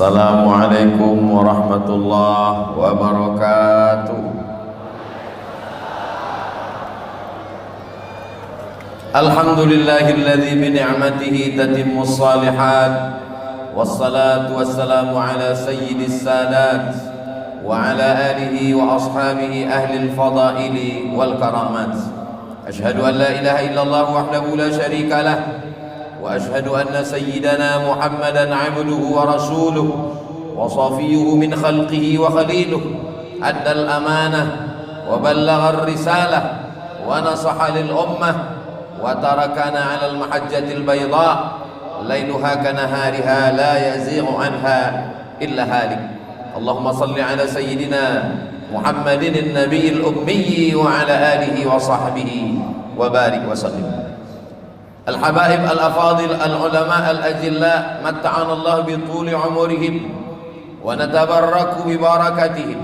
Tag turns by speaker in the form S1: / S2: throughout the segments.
S1: Assalamualaikum warahmatullahi wabarakatuh. Alhamdulillahilladzi bi ni'matihi tatimmus shalihat. Wassalatu wassalamu ala sayyidis sadat wa ala alihi wa ashabihi ahlil fadaili wal karamat. Ashhadu an la ilaha illallah wahdahu la syarika lah wa ashhadu anna sayyidana Muhammadan abduhu wa rasuluh wa safiyuhu min khalqihi wa khaliluh. Addal amanah wa ballagha ar-risalah wa nasaha lil ummah wa tarakana 'alal mahajjatil bayda lailuha kanahariha la yazighu anha illa halik. Allahumma salli ala sayyidina Muhammadin an-nabiyil ummi wa ala alihi wa sahbihi wa barik wa sallim. Al-habaib al-afadil al-ulama al-ajilla matta'ana Allah bi tuli umurihim wa natabarraku bi barakatihim.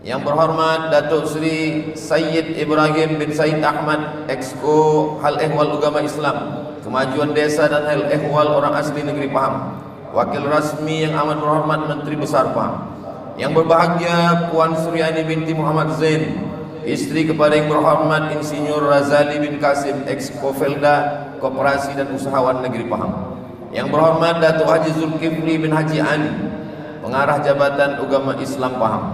S1: Yang berhormat Datuk Sri Sayyid Ibrahim bin Said Ahmad, Exco Hal Ehwal Agama Islam, Kemajuan Desa dan Hal Ehwal Orang Asli Negeri Pahang, Wakil Rasmi yang amat berhormat Menteri Besar Pahang. Yang berbahagia Puan Suryani binti Muhammad Zain, istri kepada yang berhormat Insinyur Razali bin Kasim, Exco Felda Koperasi dan Usahawan Negeri Pahang. Yang berhormat Datuk Haji Zulkifli bin Haji Ali, Pengarah Jabatan Agama Islam Pahang.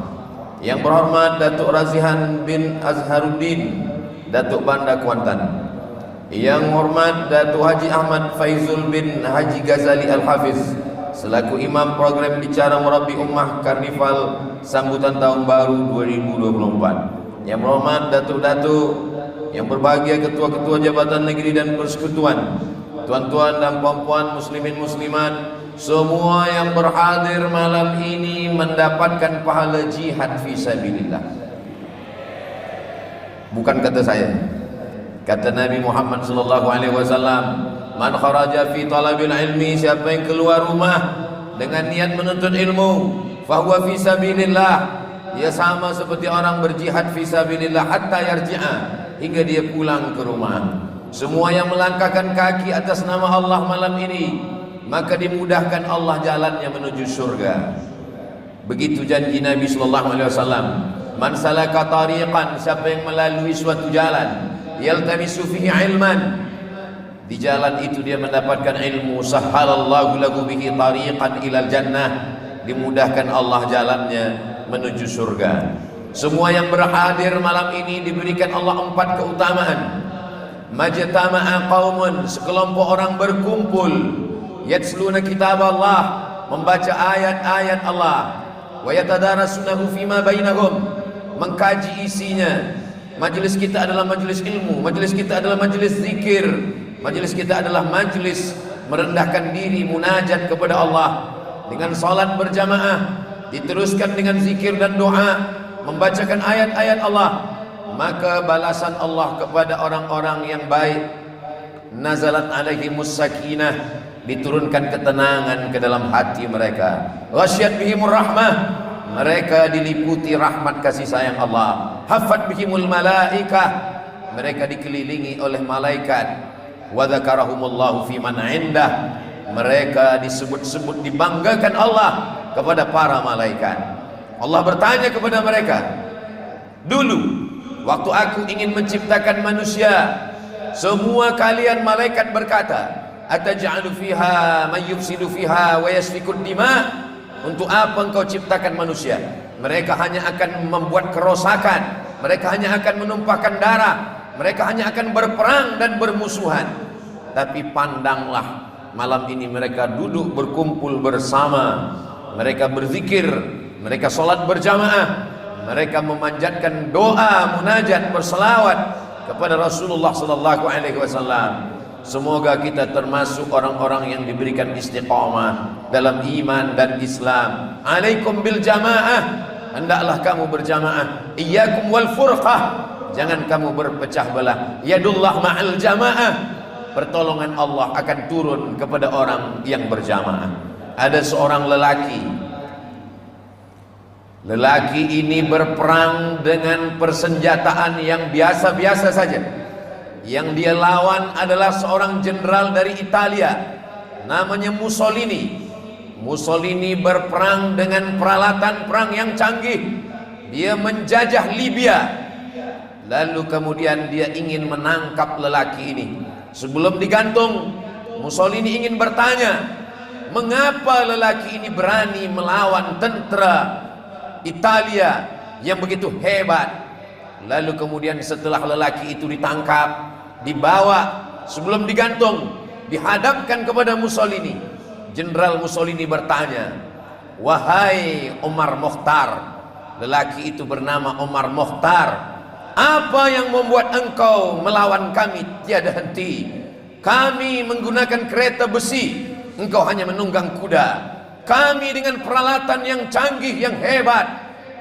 S1: Yang berhormat Datuk Razihan bin Azharuddin, Datuk Banda Kuantan. Yang hormat Datuk Haji Ahmad Faizul bin Haji Ghazali Al-Hafiz, selaku Imam Program Bicara Murabi Ummah Karnival Sambutan Tahun Baru 2024. Yang berhormat Datuk-Datuk, yang berbahagia Ketua-Ketua Jabatan Negeri dan Persekutuan, tuan-tuan dan puan-puan muslimin muslimat, semua yang berhadir malam ini mendapatkan pahala jihad fisabilillah. Bukan kata saya, kata Nabi Muhammad sallallahu alaihi wasallam, man kharaja fi talabil ilmi, siapa yang keluar rumah dengan niat menuntut ilmu, fahuwa fisabilillah, dia sama seperti orang berjihad fisabilillah hatta yarji'a, hingga dia pulang ke rumah. Semua yang melangkahkan kaki atas nama Allah malam ini, maka dimudahkan Allah jalannya menuju surga. Begitu janji Nabi sallallahu alaihi wasallam, man salaka tariqan, siapa yang melalui suatu jalan, yaltamisu fihi ilman, di jalan itu dia mendapatkan ilmu, sahhalallahu lahu bihi tariqan ilal jannah, dimudahkan Allah jalannya menuju surga. Semua yang berhadir malam ini diberikan Allah 4 keutamaan. Majtama'a qaumun, sekelompok orang berkumpul, yatsluna kitab Allah, membaca ayat-ayat Allah, wa yatadarasunahu fima bainahum, mengkaji isinya. Majlis kita adalah majlis ilmu, majlis kita adalah majlis zikir, majlis kita adalah majlis merendahkan diri, munajat kepada Allah dengan salat berjamaah, diteruskan dengan zikir dan doa, membacakan ayat-ayat Allah. Maka balasan Allah kepada orang-orang yang baik, nazalat alaihimus sakinah, diturunkan ketenangan ke dalam hati mereka. Ghasyat bihimur rahmah, mereka diliputi rahmat kasih sayang Allah. Haffat bihimul malaikah, mereka dikelilingi oleh malaikat. Wa dzakarahumullahu fi man indah, mereka disebut-sebut, dibanggakan Allah kepada para malaikat. Allah bertanya kepada mereka, dulu waktu aku ingin menciptakan manusia, semua kalian malaikat berkata, ataj'alu fiha may yufsidu fiha wa yasfikud dima, untuk apa engkau ciptakan manusia? Mereka hanya akan membuat kerosakan, mereka hanya akan menumpahkan darah, mereka hanya akan berperang dan bermusuhan. Tapi pandanglah, malam ini mereka duduk berkumpul bersama, mereka berzikir, mereka sholat berjamaah, mereka memanjatkan doa, munajat, berselawat kepada Rasulullah sallallahu alaihi wasallam. Semoga kita termasuk orang-orang yang diberikan istiqamah dalam iman dan Islam. Alaikum bil jamaah, hendaklah kamu berjamaah. Iyyakum wal furqah, jangan kamu berpecah belah. Yadullah ma'al jamaah, pertolongan Allah akan turun kepada orang yang berjamaah. Ada seorang lelaki ini berperang dengan persenjataan yang biasa-biasa saja. Yang dia lawan adalah seorang jenderal dari Italia, namanya Mussolini. Mussolini berperang dengan peralatan perang yang canggih. Dia menjajah Libya. Lalu kemudian dia ingin menangkap lelaki ini. Sebelum digantung, Mussolini ingin bertanya, mengapa lelaki ini berani melawan tentara Italia yang begitu hebat. Lalu kemudian setelah lelaki itu ditangkap, dibawa, sebelum digantung, dihadapkan kepada Mussolini. Jenderal Mussolini bertanya, wahai Omar Mokhtar, lelaki itu bernama Omar Mokhtar, apa yang membuat engkau melawan kami tiada henti? Kami menggunakan kereta besi, engkau hanya menunggang kuda. Kami dengan peralatan yang canggih, yang hebat,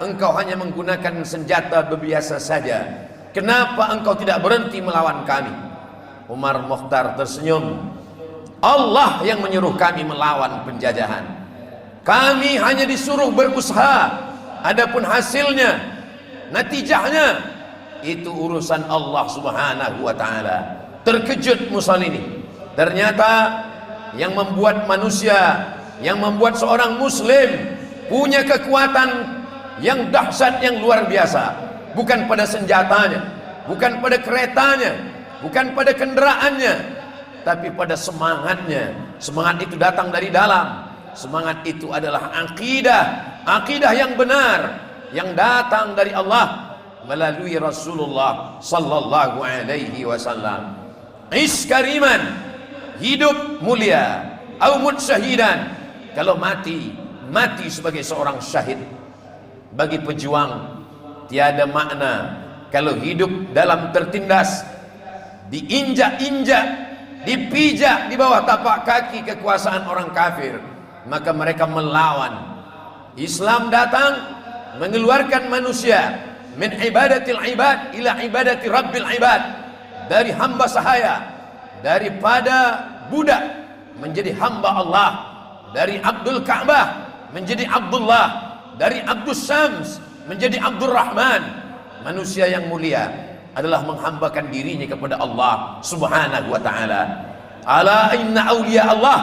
S1: engkau hanya menggunakan senjata biasa saja. Kenapa engkau tidak berhenti melawan kami? Umar Mokhtar tersenyum. Allah yang menyuruh kami melawan penjajahan. Kami hanya disuruh berusaha. Adapun hasilnya, natijahnya, itu urusan Allah Subhanahu wa ta'ala. Terkejut Mussolini. Ternyata yang membuat manusia, yang membuat seorang muslim punya kekuatan yang dahsyat, yang luar biasa, bukan pada senjatanya, bukan pada keretanya, bukan pada kendaraannya, tapi pada semangatnya. Semangat itu datang dari dalam. Semangat itu adalah akidah yang benar, yang datang dari Allah melalui Rasulullah sallallahu alaihi wasallam. Ish kariman, hidup mulia, au mut syahidan. Kalau mati sebagai seorang syahid. Bagi pejuang tiada makna kalau hidup dalam tertindas, diinjak-injak, dipijak di bawah tapak kaki kekuasaan orang kafir, maka mereka melawan. Islam datang mengeluarkan manusia min ibadatil ibad ila ibadati rabbil ibad, dari hamba sahaya, daripada budak menjadi hamba Allah, dari Abdul Ka'bah menjadi Abdullah, dari Abdus Syams menjadi Abdul Rahman. Manusia yang mulia adalah menghambakan dirinya kepada Allah Subhanahu wa ta'ala. Ala inna awliya Allah,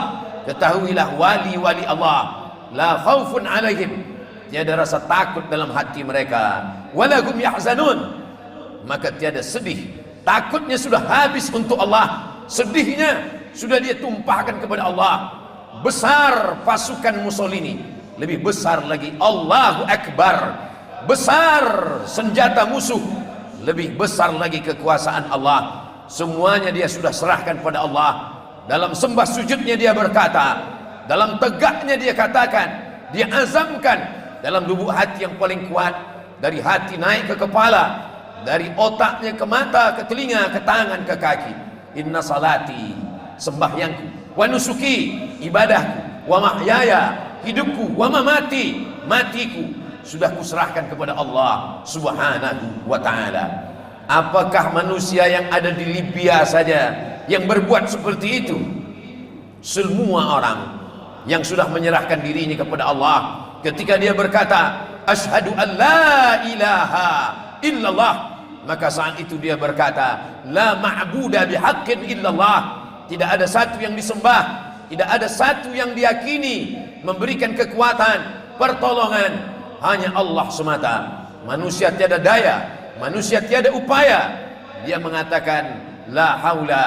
S1: ketahuilah wali-wali Allah, la khaufun alaihim, tiada rasa takut dalam hati mereka, walahum yahzanun, maka tiada sedih. Takutnya sudah habis untuk Allah, sedihnya sudah dia tumpahkan kepada Allah. Besar pasukan Mussolini, lebih besar lagi Allahu Akbar, besar senjata musuh, lebih besar lagi kekuasaan Allah. Semuanya dia sudah serahkan pada Allah. Dalam sembah sujudnya dia berkata, dalam tegaknya dia katakan, dia azamkan dalam lubuk hati yang paling kuat, dari hati naik ke kepala, dari otaknya ke mata, ke telinga, ke tangan, ke kaki. Inna salati, sembahyangku, wa nusuki, ibadahku, wa mahyaya, hidupku, wa mamati, matiku, sudah kuserahkan kepada Allah Subhanahu wa ta'ala. Apakah manusia yang ada di Libya saja yang berbuat seperti itu? Semua orang yang sudah menyerahkan dirinya kepada Allah, ketika dia berkata asyhadu an la ilaha illallah, maka saat itu dia berkata la ma'buda bihaqqin illallah, tidak ada satu yang disembah, tidak ada satu yang diyakini memberikan kekuatan, pertolongan, hanya Allah semata. Manusia tiada daya, manusia tiada upaya. Dia mengatakan la haula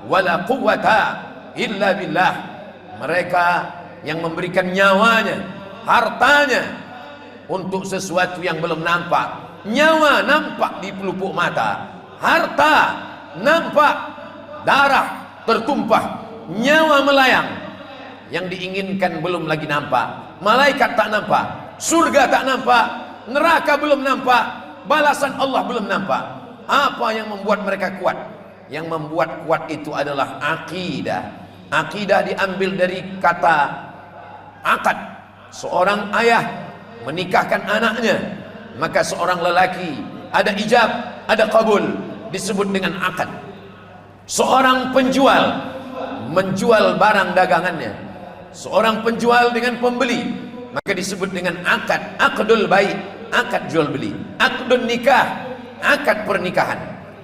S1: wala quwwata illa billah. Mereka yang memberikan nyawanya, hartanya untuk sesuatu yang belum nampak. Nyawa nampak di pelupuk mata, harta nampak, darah tertumpah, nyawa melayang. Yang diinginkan belum lagi nampak, malaikat tak nampak, surga tak nampak, neraka belum nampak, balasan Allah belum nampak. Apa yang membuat mereka kuat? Yang membuat kuat itu adalah akidah. Akidah diambil dari kata akad. Seorang ayah menikahkan anaknya, maka seorang lelaki ada ijab, ada qabul, disebut dengan akad. Seorang penjual menjual barang dagangannya, seorang penjual dengan pembeli, maka disebut dengan akad. Akdul baik, akad jual beli. Akdun nikah, akad pernikahan.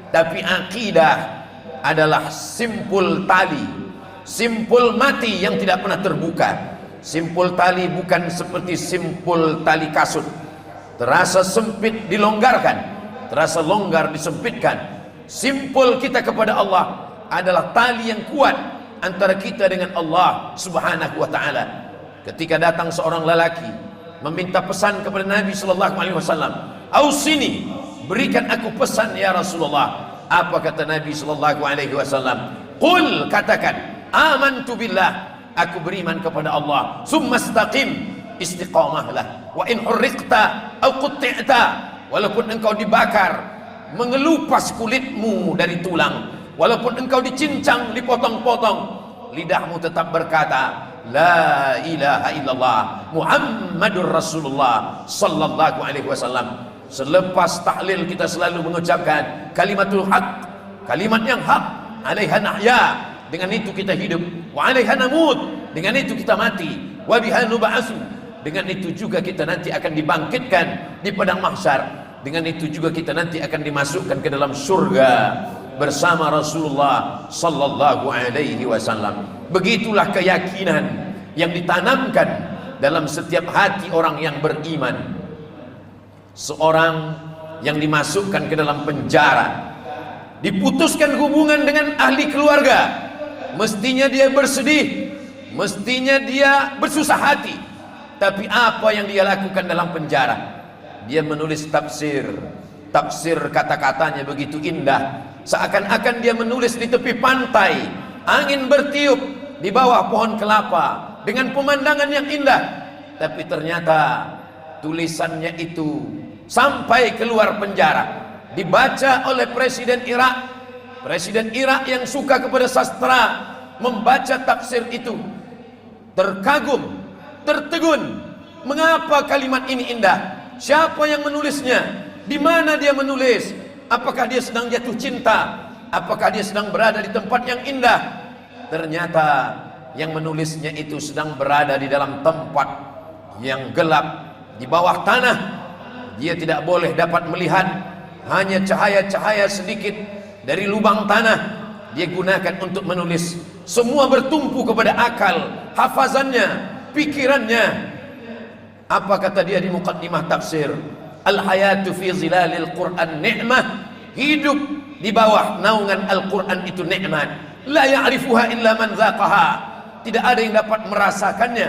S1: Tapi akidah adalah simpul tali, simpul mati yang tidak pernah terbuka, Simpul tali bukan seperti simpul tali kasut, terasa sempit dilonggarkan, terasa longgar disempitkan. Simpul kita kepada Allah adalah tali yang kuat antara kita dengan Allah Subhanahu wa taala. Ketika datang seorang lelaki meminta pesan kepada Nabi sallallahu alaihi wasallam, "Ausini, berikan aku pesan ya Rasulullah." Apa kata Nabi sallallahu alaihi wasallam? "Qul," katakan, "amantu billah," aku beriman kepada Allah. "Summastaqim," istiqamahlah. "Wa in hurriqta aw qutti'ta," walaupun engkau dibakar, mengelupas kulitmu dari tulang, walaupun engkau dicincang, dipotong-potong, lidahmu tetap berkata la ilaha illallah Muhammadur Rasulullah sallallahu alaihi wasallam. Selepas tahlil kita selalu mengucapkan kalimatul haq, kalimat yang hak, alaiha nahya, dengan itu kita hidup, wa alaiha namut, dengan itu kita mati, wa biha nub'atsu, dengan itu juga kita nanti akan dibangkitkan di padang mahsyar, dengan itu juga kita nanti akan dimasukkan ke dalam surga bersama Rasulullah sallallahu alaihi wasallam. Begitulah keyakinan yang ditanamkan dalam setiap hati orang yang beriman. Seorang yang dimasukkan ke dalam penjara, diputuskan hubungan dengan ahli keluarga, mestinya dia bersedih, mestinya dia bersusah hati. Tapi apa yang dia lakukan dalam penjara? Dia menulis tafsir. Tafsir kata-katanya begitu indah, seakan-akan dia menulis di tepi pantai, angin bertiup di bawah pohon kelapa dengan pemandangan yang indah. Tapi ternyata tulisannya itu sampai keluar penjara, dibaca oleh Presiden Irak. Presiden Irak yang suka kepada sastra membaca tafsir itu, terkagum, tertegun. Mengapa kalimat ini indah? Siapa yang menulisnya? Di mana dia menulis? Apakah dia sedang jatuh cinta? Apakah dia sedang berada di tempat yang indah? Ternyata yang menulisnya itu sedang berada di dalam tempat yang gelap, di bawah tanah. Dia tidak boleh dapat melihat, hanya cahaya-cahaya sedikit dari lubang tanah dia gunakan untuk menulis. Semua bertumpu kepada akal, hafazannya, pikirannya. Apa kata dia di muqaddimah tafsir? Al-hayatu fi zilalil Qur'an ni'mah. Hidup di bawah naungan Al-Quran itu nikmat. La ya'rifuha illa man dzaqaha. Tidak ada yang dapat merasakannya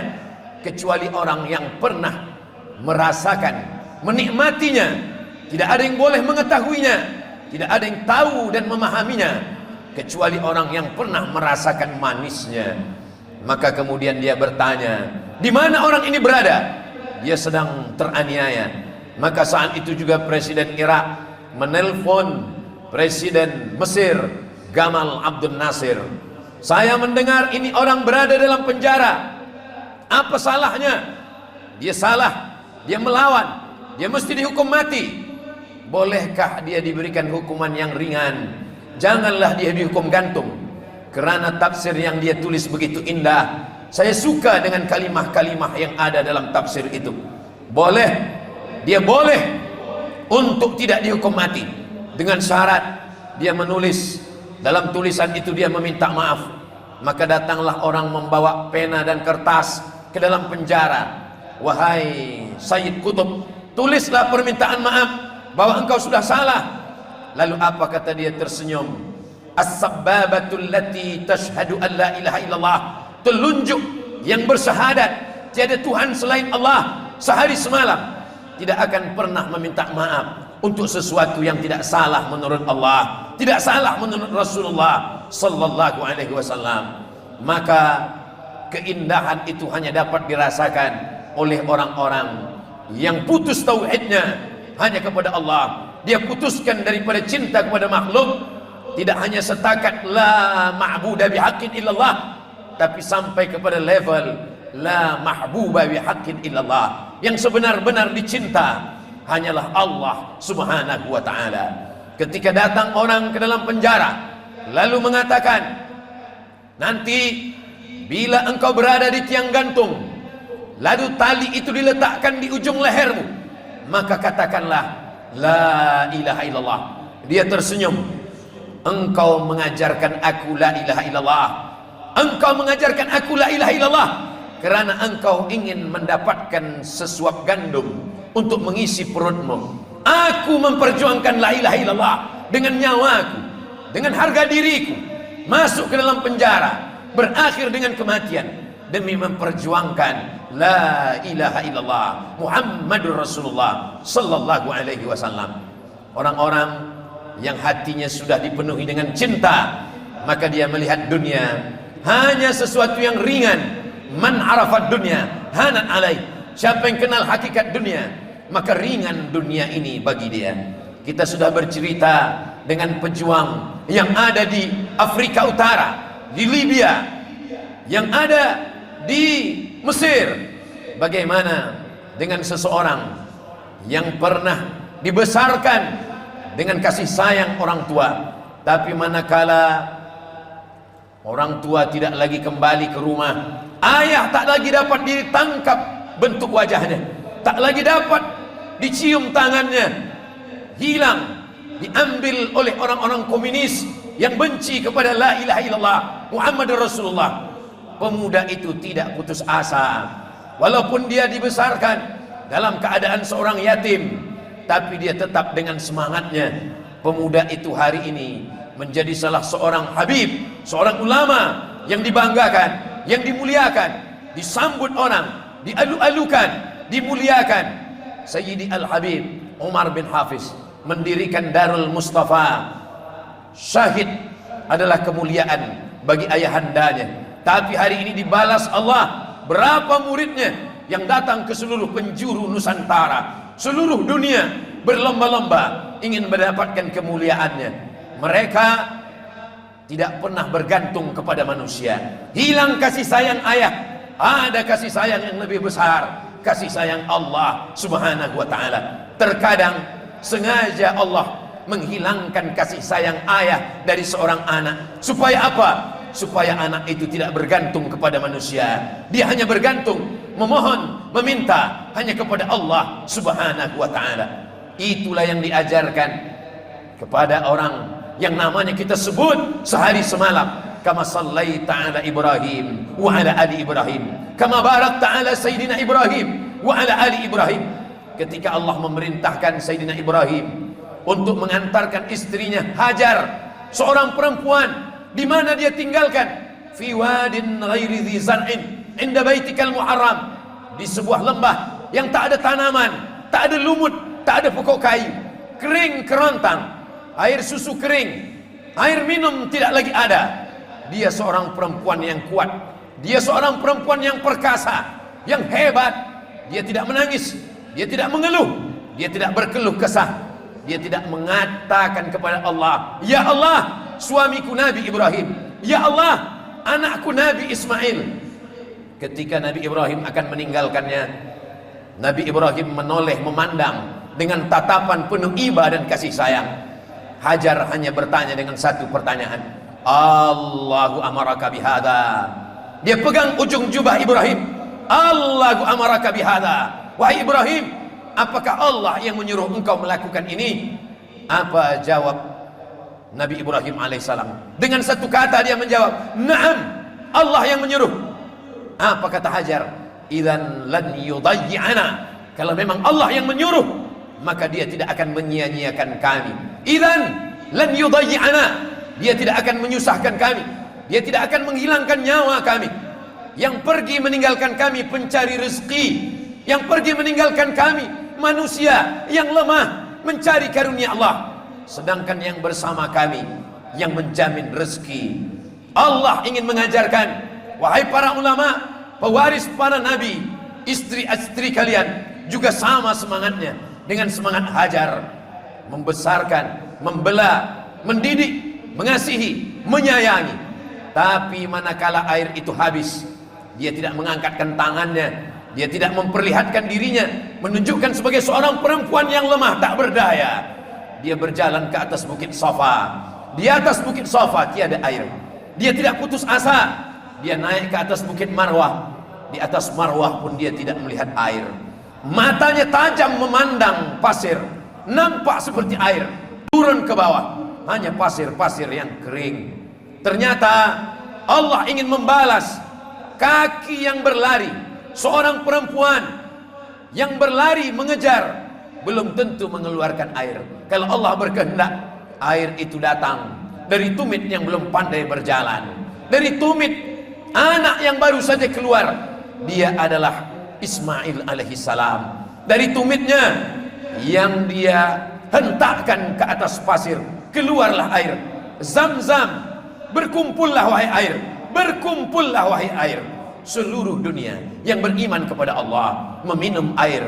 S1: kecuali orang yang pernah merasakan, menikmatinya. Tidak ada yang boleh mengetahuinya, tidak ada yang tahu dan memahaminya kecuali orang yang pernah merasakan manisnya. Maka kemudian dia bertanya, di mana orang ini berada? Dia sedang teraniaya. Maka saat itu juga Presiden Irak menelpon Presiden Mesir Gamal Abdul Nasir. Saya mendengar ini orang berada dalam penjara. Apa salahnya? Dia salah, dia melawan, dia mesti dihukum mati. Bolehkah dia diberikan hukuman yang ringan? Janganlah dia dihukum gantung. Kerana tafsir yang dia tulis begitu indah. Saya suka dengan kalimah-kalimah yang ada dalam tafsir itu. Boleh, dia boleh untuk tidak dihukum mati, dengan syarat dia menulis dalam tulisan itu dia meminta maaf. Maka datanglah orang membawa pena dan kertas ke dalam penjara. Wahai Sayyid Qutb, tulislah permintaan maaf bahwa engkau sudah salah. Lalu apa kata dia tersenyum? As-sabbabatul lati tashhadu an la ilaha illallah, telunjuk yang bersyahadat tiada Tuhan selain Allah sehari semalam tidak akan pernah meminta maaf untuk sesuatu yang tidak salah menurut Allah, tidak salah menurut Rasulullah sallallahu alaihi wasallam. Maka keindahan itu hanya dapat dirasakan oleh orang-orang yang putus tauhidnya hanya kepada Allah. Dia putuskan daripada cinta kepada makhluk, tidak hanya setakat la ma'buda bihaqqin illallah, tapi sampai kepada level la mahbuba bihaqqin illallah. Yang sebenar-benar dicinta hanyalah Allah Subhanahu wa ta'ala. Ketika datang orang ke dalam penjara lalu mengatakan, nanti bila engkau berada di tiang gantung, lalu tali itu diletakkan di ujung lehermu, maka katakanlah la ilaha illallah. Dia tersenyum. Engkau mengajarkan aku la ilaha illallah, engkau mengajarkan aku la ilaha illallah. Kerana engkau ingin mendapatkan sesuap gandum untuk mengisi perutmu. Aku memperjuangkan la ilaha illallah dengan nyawaku, dengan harga diriku, masuk ke dalam penjara, berakhir dengan kematian demi memperjuangkan la ilaha illallah Muhammadur Rasulullah sallallahu alaihi wasallam. Orang-orang yang hatinya sudah dipenuhi dengan cinta, maka dia melihat dunia hanya sesuatu yang ringan. Man arafat dunia hanan alaih. Siapa yang kenal hakikat dunia, maka ringan dunia ini bagi dia. Kita sudah bercerita dengan pejuang yang ada di Afrika Utara, di Libya, yang ada di Mesir. Bagaimana dengan seseorang yang pernah dibesarkan dengan kasih sayang orang tua, tapi manakala orang tua tidak lagi kembali ke rumah, ayah tak lagi dapat ditangkap bentuk wajahnya, tak lagi dapat dicium tangannya, hilang, diambil oleh orang-orang komunis yang benci kepada la ilaha illallah Muhammadur Rasulullah. Pemuda itu tidak putus asa, walaupun dia dibesarkan dalam keadaan seorang yatim, tapi dia tetap dengan semangatnya. Pemuda itu hari ini menjadi salah seorang habib, seorang ulama yang dibanggakan, yang dimuliakan, disambut orang, dialu-alukan, dimuliakan. Sayyidi Al-Habib Umar bin Hafiz mendirikan Darul Mustafa. Syahid adalah kemuliaan bagi ayahandanya, tapi hari ini dibalas Allah. Berapa muridnya yang datang ke seluruh penjuru Nusantara, seluruh dunia, berlomba-lomba ingin mendapatkan kemuliaannya. Mereka tidak pernah bergantung kepada manusia. Hilang kasih sayang ayah, ada kasih sayang yang lebih besar, kasih sayang Allah subhanahu wa ta'ala. Terkadang sengaja Allah menghilangkan kasih sayang ayah dari seorang anak. Supaya apa? Supaya anak itu tidak bergantung kepada manusia. Dia hanya bergantung, memohon, meminta hanya kepada Allah subhanahu wa ta'ala. Itulah yang diajarkan kepada orang yang namanya kita sebut sehari semalam. Kama sallaita ala Ibrahim wa ala ali Ibrahim, kama barakta ala Sayyidina Ibrahim wa ala ali Ibrahim. Ketika Allah memerintahkan Sayyidina Ibrahim untuk mengantarkan istrinya Hajar, seorang perempuan, di mana dia tinggalkan? Fi wadin ghairi dhi zar'in inda baitikal muharram, di sebuah lembah yang tak ada tanaman, tak ada lumut, tak ada pokok kayu, kering kerontang, air susu kering, air minum tidak lagi ada. Dia seorang perempuan yang kuat, dia seorang perempuan yang perkasa, yang hebat. Dia tidak menangis, dia tidak mengeluh, dia tidak berkeluh kesah, dia tidak mengatakan kepada Allah, ya Allah, suamiku Nabi Ibrahim, ya Allah, anakku Nabi Ismail. Ketika Nabi Ibrahim akan meninggalkannya, Nabi Ibrahim menoleh memandang dengan tatapan penuh iba dan kasih sayang. Hajar hanya bertanya dengan satu pertanyaan, Allahu amaraka bihada. Dia pegang ujung jubah Ibrahim, Allahu amaraka bihada. Wahai Ibrahim, apakah Allah yang menyuruh engkau melakukan ini? Apa jawab Nabi Ibrahim alaihissalam? Dengan satu kata dia menjawab, Naam, Allah yang menyuruh. Apa kata Hajar? Idzan lan yudayyi'ana. Kalau memang Allah yang menyuruh, maka dia tidak akan menyia-nyiakan kami. Idzan lan yudayyi'ana. Dia tidak akan menyusahkan kami, dia tidak akan menghilangkan nyawa kami. Yang pergi meninggalkan kami pencari rezeki, yang pergi meninggalkan kami manusia yang lemah mencari karunia Allah, sedangkan yang bersama kami yang menjamin rezeki. Allah ingin mengajarkan, wahai para ulama, pewaris para nabi, istri-istri kalian juga sama semangatnya dengan semangat Hajar, membesarkan, membela, mendidik, mengasihi, menyayangi. Tapi manakala air itu habis, dia tidak mengangkatkan tangannya, dia tidak memperlihatkan dirinya, menunjukkan sebagai seorang perempuan yang lemah tak berdaya. Dia berjalan ke atas bukit Safa. Di atas bukit Safa tiada air. Dia tidak putus asa. Dia naik ke atas bukit Marwah. Di atas Marwah pun dia tidak melihat air. Matanya tajam memandang pasir, nampak seperti air. Turun ke bawah, hanya pasir-pasir yang kering. Ternyata Allah ingin membalas kaki yang berlari, seorang perempuan yang berlari mengejar, belum tentu mengeluarkan air. Kalau Allah berkehendak, air itu datang dari tumit yang belum pandai berjalan, dari tumit anak yang baru saja keluar. Dia adalah Ismail alaihissalam. Dari tumitnya yang dia hentakkan ke atas pasir, keluarlah air. Zam-zam, berkumpullah wahai air, berkumpullah wahai air. Seluruh dunia yang beriman kepada Allah meminum air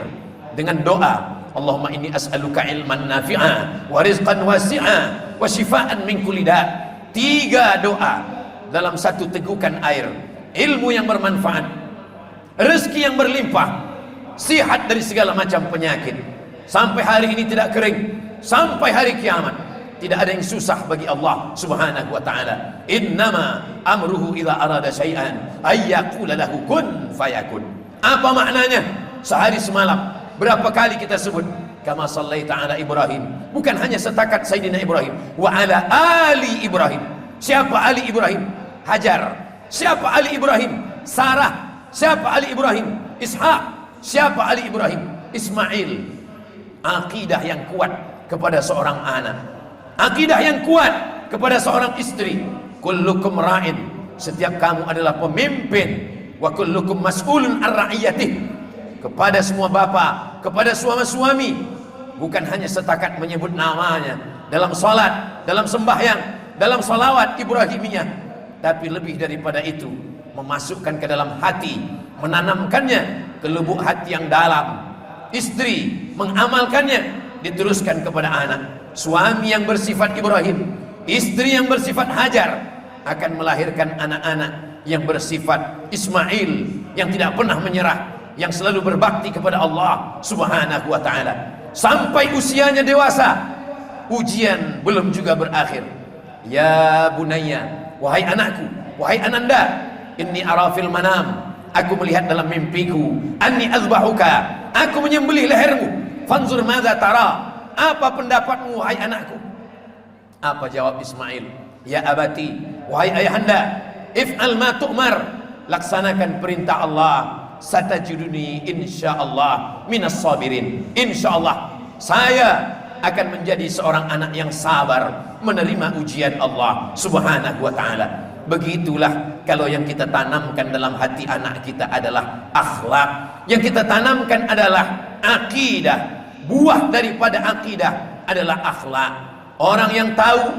S1: dengan doa, Allahumma inni as'aluka ilman nafi'a wa rizqan wasi'a wa shifaan min kulli da'. 3 doa dalam satu tegukan air. Ilmu yang bermanfaat, rezeki yang berlimpah, sihat dari segala macam penyakit. Sampai hari ini tidak kering, sampai hari kiamat tidak ada yang susah bagi Allah subhanahu wa ta'ala. Innama amruhu idza arada syai'an ayyaqula lahu kun fayakun. Apa maknanya? Sehari semalam berapa kali kita sebut kama sallaita ala Ibrahim, bukan hanya setakat Sayyidina Ibrahim, wa ala ali Ibrahim. Siapa Ali Ibrahim? Hajar. Siapa Ali Ibrahim? Sarah. Siapa Ali Ibrahim? Ishaq. Siapa Ali Ibrahim? Ismail. Akidah yang kuat kepada seorang anak, akidah yang kuat kepada seorang istri. Kullukum ra'in, setiap kamu adalah pemimpin. Wa kullukum mas'ulun ar ra'iyatih. Kepada semua bapa, kepada suami-suami, bukan hanya setakat menyebut namanya dalam salat, dalam sembahyang, dalam salawat Ibrahimiyah, tapi lebih daripada itu, memasukkan ke dalam hati, menanamkannya ke lubuk hati yang dalam. Istri mengamalkannya, diteruskan kepada anak. Suami yang bersifat Ibrahim, istri yang bersifat Hajar, akan melahirkan anak-anak yang bersifat Ismail, yang tidak pernah menyerah, yang selalu berbakti kepada Allah subhanahu wa ta'ala. Sampai usianya dewasa, ujian belum juga berakhir. Ya bunayya, wahai anakku, wahai ananda, inni ara fil manam, aku melihat dalam mimpiku, anni azbahuka, aku menyembelih lehermu, fanzur madza tara, apa pendapatmu wahai anakku? Apa jawab Ismail? Ya abati, wahai ayahanda, if'al ma tu'mar, laksanakan perintah Allah, satajiduni insyaallah minas sabirin. Insyaallah saya akan menjadi seorang anak yang sabar menerima ujian Allah subhanahu wa ta'ala. Begitulah kalau yang kita tanamkan dalam hati anak kita adalah akhlak, yang kita tanamkan adalah akidah. Buah daripada akidah adalah akhlak. Orang yang tahu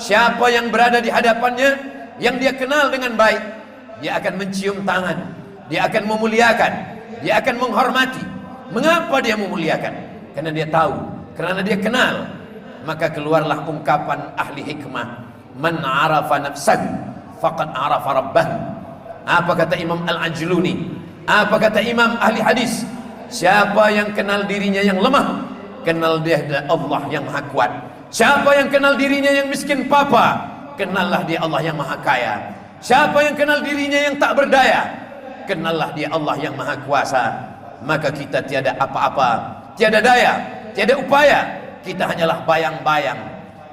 S1: siapa yang berada di hadapannya, yang dia kenal dengan baik, dia akan mencium tangan, dia akan memuliakan, dia akan menghormati. Mengapa dia memuliakan? Karena dia tahu, karena dia kenal. Maka keluarlah ungkapan ahli hikmah, man arafa nafsahu faqad arafa rabbahu. Apa kata Imam Al-Ajluni? Apa kata Imam ahli hadis? Siapa yang kenal dirinya yang lemah, kenal dia Allah yang maha kuat. Siapa yang kenal dirinya yang miskin papa, kenallah dia Allah yang maha kaya. Siapa yang kenal dirinya yang tak berdaya, kenallah dia Allah yang maha kuasa. Maka kita tiada apa-apa, tiada daya, tiada upaya. Kita hanyalah bayang-bayang.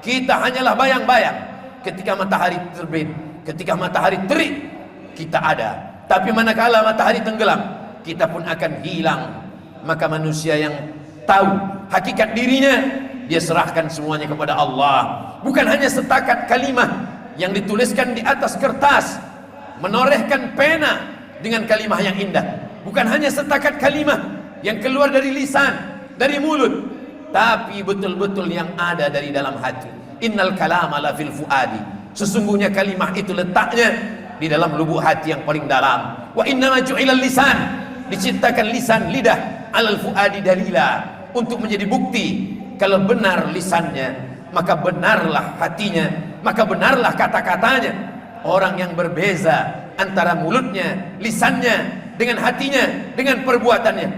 S1: Kita hanyalah bayang-bayang. Ketika matahari terbit, ketika matahari terik, kita ada. Tapi manakala matahari tenggelam, kita pun akan hilang. Maka manusia yang tahu hakikat dirinya, dia serahkan semuanya kepada Allah. Bukan hanya setakat kalimat yang dituliskan di atas kertas, menorehkan pena dengan kalimat yang indah. Bukan hanya setakat kalimat yang keluar dari lisan, dari mulut, tapi betul-betul yang ada dari dalam hati. Innal kalama la fil fuadi, sesungguhnya kalimat itu letaknya di dalam lubuk hati yang paling dalam. Wa innama ju'ilal lisan, diciptakan lisan, lidah, alal fuadi dalila, untuk menjadi bukti. Kalau benar lisannya, maka benarlah hatinya, maka benarlah kata-katanya. Orang yang berbeza antara mulutnya, lisannya, dengan hatinya, dengan perbuatannya,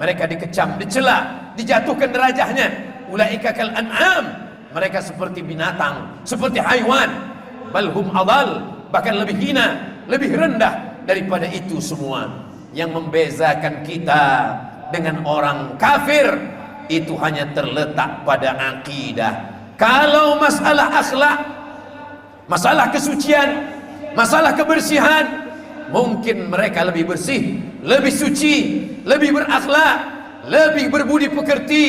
S1: mereka dikecam, dicela, dijatuhkan derajahnya. Ulaika kal an'am, mereka seperti binatang, seperti haiwan. Balhum adal, bahkan lebih hina, lebih rendah daripada itu semua. Yang membezakan kita dengan orang kafir itu hanya terletak pada akidah. Kalau masalah akhlak, masalah kesucian, masalah kebersihan, mungkin mereka lebih bersih, lebih suci, lebih berakhlak, lebih berbudi pekerti,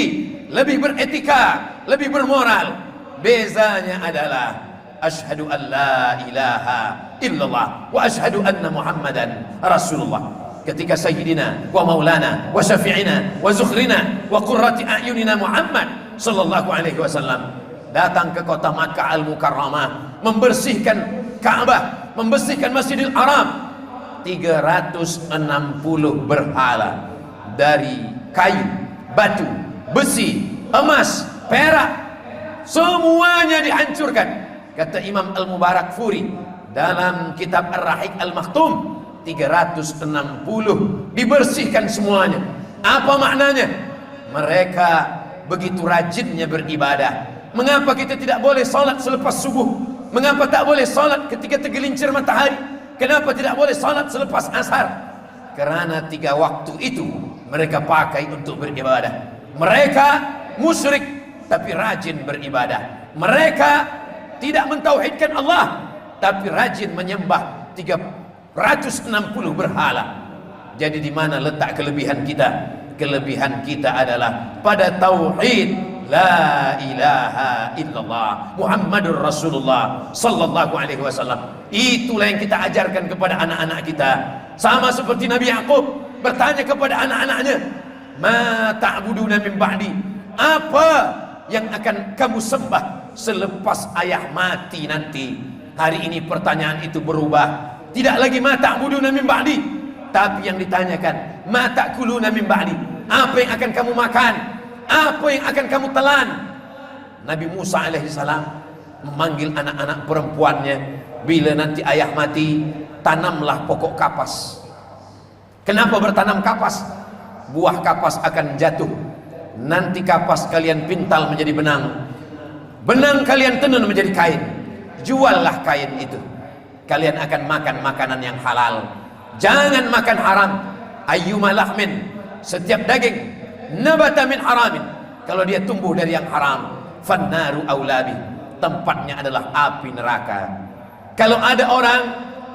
S1: lebih beretika, lebih bermoral. Bezanya adalah asyhadu an la ilaha illallah wa asyhadu anna muhammadan rasulullah. Ketika sayyidina wa maulana wa syafi'ina wa zukhrina wa qurrati a'yunina Muhammad sallallahu alaihi wasallam datang ke kota Makkah al-Mukarramah, membersihkan Ka'bah, membersihkan Masjidil Haram, 360 berhala dari kayu, batu, besi, emas, perak, semuanya dihancurkan. Kata Imam Al-Mubarak Furi dalam kitab Ar-Rahiq Al-Maktum, 360 dibersihkan semuanya. Apa maknanya? Mereka begitu rajinnya beribadah. Mengapa kita tidak boleh salat selepas subuh? Mengapa tak boleh salat ketika tergelincir matahari? Kenapa tidak boleh salat selepas asar? Karena 3 waktu itu mereka pakai untuk beribadah. Mereka musyrik tapi rajin beribadah. Mereka tidak mentauhidkan Allah tapi rajin menyembah 360 berhala. Jadi di mana letak kelebihan kita? Kelebihan kita adalah pada tauhid la ilaha illallah Muhammadur Rasulullah sallallahu alaihi wasallam. Itulah yang kita ajarkan kepada anak-anak kita. Sama seperti Nabi Yakub bertanya kepada anak-anaknya, "Ma ta'buduna min ba'di?" Apa yang akan kamu sembah selepas ayah mati nanti? Hari ini pertanyaan itu berubah. Tidak lagi ma ta'buduna min ba'di, tapi yang ditanyakan ma ta'kuluna min ba'di. Apa yang akan kamu makan? Apa yang akan kamu telan? Nabi Musa alaihissalam memanggil anak-anak perempuannya, bila nanti ayah mati, tanamlah pokok kapas. Kenapa bertanam kapas? Buah kapas akan jatuh. Nanti kapas kalian pintal menjadi benang. Benang kalian tenun menjadi kain. Juallah kain itu. Kalian akan makan makanan yang halal. Jangan makan haram. Ayyuma lahmin, setiap daging nabata min haramin, kalau dia tumbuh dari yang haram, fannaru aulabi, tempatnya adalah api neraka. Kalau ada orang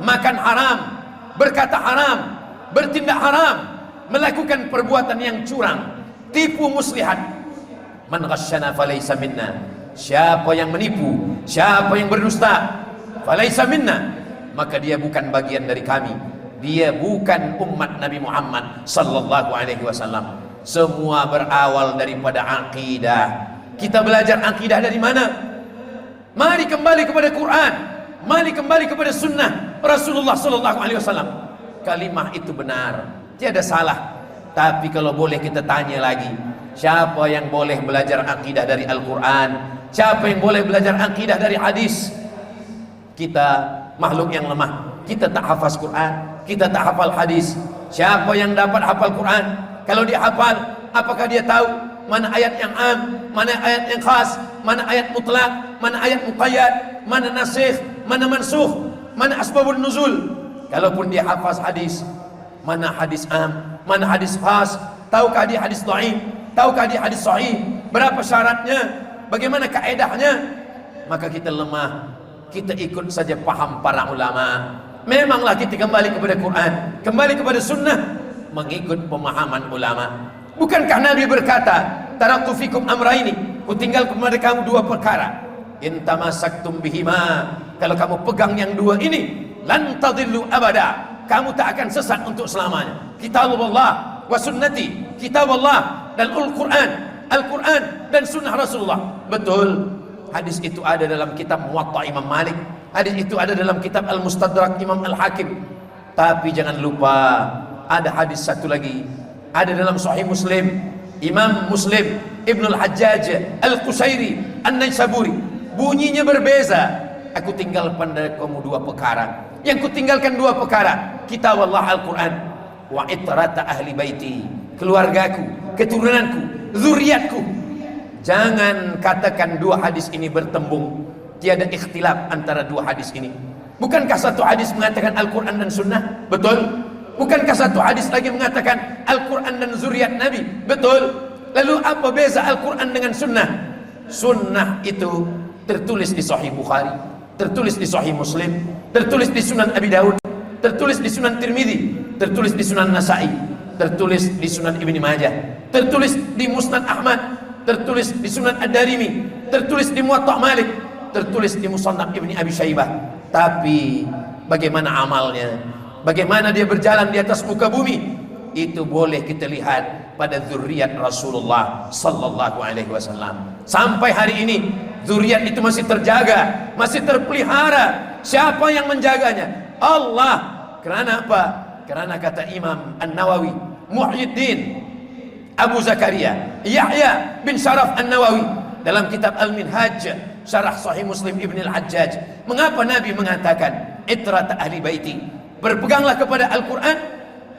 S1: makan haram, berkata haram, bertindak haram, melakukan perbuatan yang curang, tipu muslihat, man ghasyana falaysa minna, siapa yang menipu, siapa yang berdusta, falaysa minna, maka dia bukan bagian dari kami. Dia bukan umat Nabi Muhammad sallallahu alaihi wasallam. Semua berawal daripada akidah. Kita belajar akidah dari mana? Mari kembali kepada Quran, mari kembali kepada sunnah Rasulullah sallallahu alaihi wasallam. Kalimah itu benar, tiada salah. Tapi kalau boleh kita tanya lagi, siapa yang boleh belajar akidah dari Al-Quran? Siapa yang boleh belajar akidah dari hadis? Kita makhluk yang lemah, kita tak hafaz Quran, kita tak hafal hadis. Siapa yang dapat hafal Quran? Kalau dia hafal, apakah dia tahu mana ayat yang am, mana ayat yang khas, mana ayat mutlak, mana ayat muqayyad, mana nasikh, mana mansukh, mana asbabun nuzul? Kalaupun dia hafaz hadis, mana hadis am, mana hadis khas, tahukah dia hadis dhaif, tahukah dia hadis sahih, berapa syaratnya, bagaimana kaedahnya? Maka kita lemah, kita ikut saja paham para ulama. Memanglah kita kembali kepada Quran, kembali kepada sunnah, mengikut pemahaman ulama. Bukankah Nabi berkata, taraktu fikum amraini, ku tinggal kepada kamu 2 perkara, in tamassaktum bihima, kalau kamu pegang yang 2 ini, lan tadillu abada, kamu tak akan sesat untuk selamanya. Kitabullah wa sunnati, kitabullah dan Al-Quran, Al-Quran dan sunnah Rasulullah. Betul, hadis itu ada dalam kitab Muwatta Imam Malik, hadis itu ada dalam kitab Al-Mustadrak Imam Al-Hakim. Tapi jangan lupa, ada hadis satu lagi, ada dalam Sahih Muslim, Imam Muslim Ibnul Hajjaj Al-Qusairi An-Naisaburi, bunyinya berbeza. Aku tinggal pada kamu 2 perkara. Yang ku tinggalkan 2 perkara, kitab Allah Al-Quran, wa itrata ahli baiti, keluargaku, keturunanku, zuriatku. Jangan katakan 2 hadis ini bertembung, tiada ikhtilaf antara 2 hadis ini. Bukankah satu hadis mengatakan Al-Quran dan sunnah? Betul. Bukankah satu hadis lagi mengatakan Al-Quran dan zuriat Nabi? Betul. Lalu apa beza Al-Quran dengan sunnah? Sunnah itu tertulis di Sahih Bukhari, tertulis di Sahih Muslim, tertulis di Sunan Abi Dawud, tertulis di Sunan Tirmidzi, tertulis di Sunan Nasa'i, tertulis di Sunan Ibni Majah, tertulis di Musnad Ahmad, tertulis di Sunan Ad-Darimi, tertulis di Muwatta Malik, tertulis di Musannaf Ibni Abi Syaibah. Tapi bagaimana amalnya, bagaimana dia berjalan di atas muka bumi, itu boleh kita lihat pada zuriat Rasulullah sallallahu alaihi wasallam. Sampai hari ini zuriat itu masih terjaga, masih terpelihara. Siapa yang menjaganya? Allah. Karena apa? Karena kata Imam An-Nawawi Muhyiddin Abu Zakaria Yahya bin Sharaf An-Nawawi dalam kitab Al-Minhaj Syarah Sahih Muslim Ibn Al-Hajjaj, mengapa Nabi mengatakan itrat ahli baiti, berpeganglah kepada Al-Quran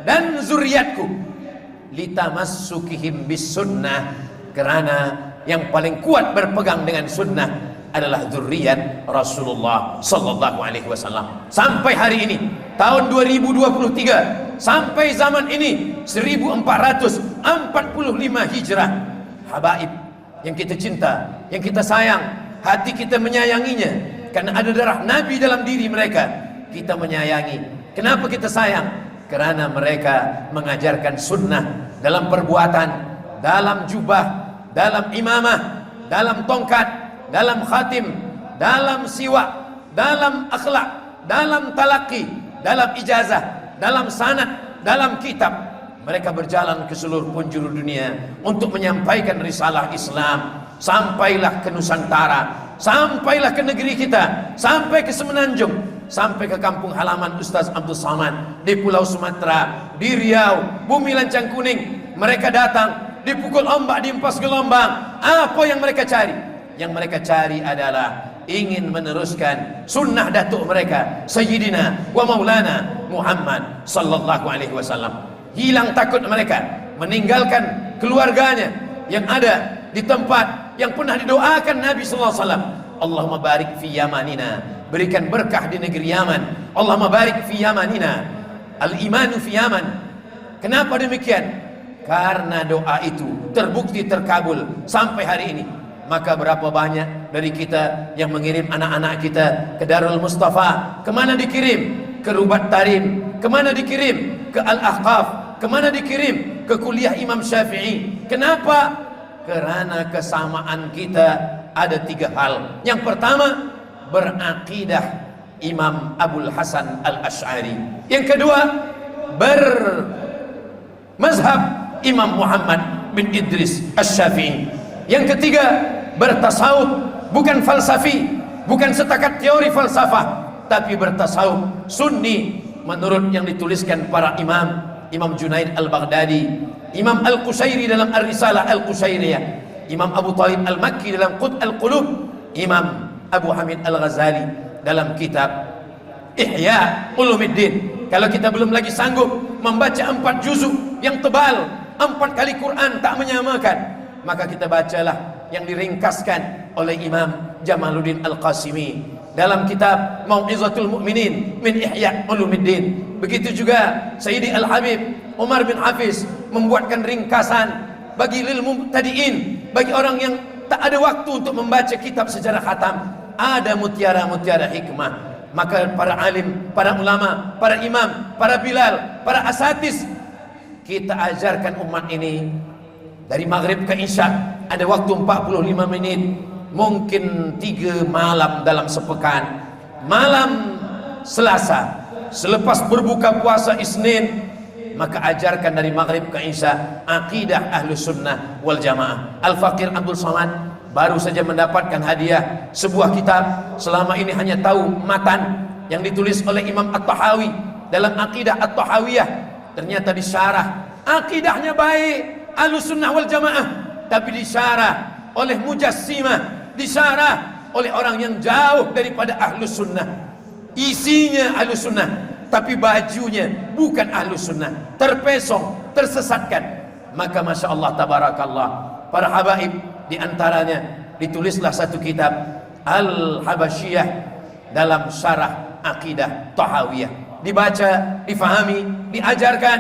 S1: dan zuriatku, litamassukihim bis sunnah, karena yang paling kuat berpegang dengan sunnah adalah zuriat Rasulullah sallallahu alaihi wasallam. Sampai hari ini tahun 2023, sampai zaman ini 1445 Hijrah, habaib yang kita cinta, yang kita sayang, hati kita menyayanginya karena ada darah Nabi dalam diri mereka. Kita menyayangi. Kenapa kita sayang? Karena mereka mengajarkan sunnah dalam perbuatan, dalam jubah, dalam imamah, dalam tongkat, dalam khatim, dalam siwak, dalam akhlak, dalam talaqi, dalam ijazah, dalam sanad, dalam kitab. Mereka berjalan ke seluruh penjuru dunia untuk menyampaikan risalah Islam. Sampailah ke Nusantara, sampailah ke negeri kita, sampai ke Semenanjung, sampai ke kampung halaman Ustaz Abdul Samad di Pulau Sumatera, di Riau, Bumi Lancang Kuning. Mereka datang, dipukul ombak, diempas gelombang. Apa yang mereka cari? Yang mereka cari adalah ingin meneruskan sunnah datuk mereka, Sayyidina wa Maulana Muhammad sallallahu alaihi wasallam. Hilang takut mereka, meninggalkan keluarganya yang ada di tempat yang pernah didoakan Nabi sallallahu alaihi wasallam. Allahumma barik fi yamanina, berikan berkah di negeri Yaman. Allahumma barik fi yamanina, al-imanu fi Yaman. Kenapa demikian? Karena doa itu terbukti terkabul sampai hari ini. Maka berapa banyak dari kita yang mengirim anak-anak kita ke Darul Mustafa? Kemana dikirim? Ke Rubat Tarim. Kemana dikirim? Ke Al-Ahqaf. Kemana dikirim? Ke kuliah Imam Syafi'i. Kenapa? Karena kesamaan kita ada 3 hal. Yang pertama, berakidah Imam Abul Hasan Al-Asy'ari. Yang kedua, bermazhab Imam Muhammad bin Idris Asy-Syafi'i. Yang ketiga, bertasawuf, bukan falsafi, bukan setakat teori falsafah, tapi bertasawuf sunni menurut yang dituliskan para imam. Imam Junaid Al-Baghdadi, Imam Al-Qusairi dalam Ar-Risalah Al-Qusairiyah, Imam Abu Talib Al-Makki dalam Qut Al-Qulub, Imam Abu Hamid Al-Ghazali dalam kitab Ihya Ulumuddin. Kalau kita belum lagi sanggup membaca 4 juzuk yang tebal, 4 kali Quran tak menyamakan, maka kita bacalah yang diringkaskan oleh Imam Jamaluddin Al-Qasimi dalam kitab Mau'izatul Mu'minin min Ihya Ulumuddin. Begitu juga Sayyidi Al-Habib Umar bin Hafiz membuatkan ringkasan bagi lil mubtadi'in, bagi orang yang tak ada waktu untuk membaca kitab secara khatam. Ada mutiara-mutiara hikmah. Maka para alim, para ulama, para imam, para bilal, para asatis, kita ajarkan umat ini dari maghrib ke isya, ada waktu 45 menit, mungkin 3 malam dalam sepekan. Malam Selasa selepas berbuka puasa Isnin, maka ajarkan dari maghrib ke isya akidah Ahlus Sunnah wal Jamaah. Al-Faqir Abdul Samad baru saja mendapatkan hadiah sebuah kitab. Selama ini hanya tahu matan yang ditulis oleh Imam At-Tahawi dalam Aqidah At-Tahawiyah. Ternyata disyarah, akidahnya baik Ahlus Sunnah wal Jamaah, tapi disyarah oleh Mujassimah, disyarah oleh orang yang jauh daripada Ahlus Sunnah. Isinya Ahlus Sunnah, tapi bajunya bukan Ahlus Sunnah, terpesong, tersesatkan. Maka Masya Allah Tabarakallah, para habaib diantaranya ditulislah satu kitab Al-Habasyiyah dalam syarah Aqidah Tahawiyah. Dibaca, difahami, diajarkan.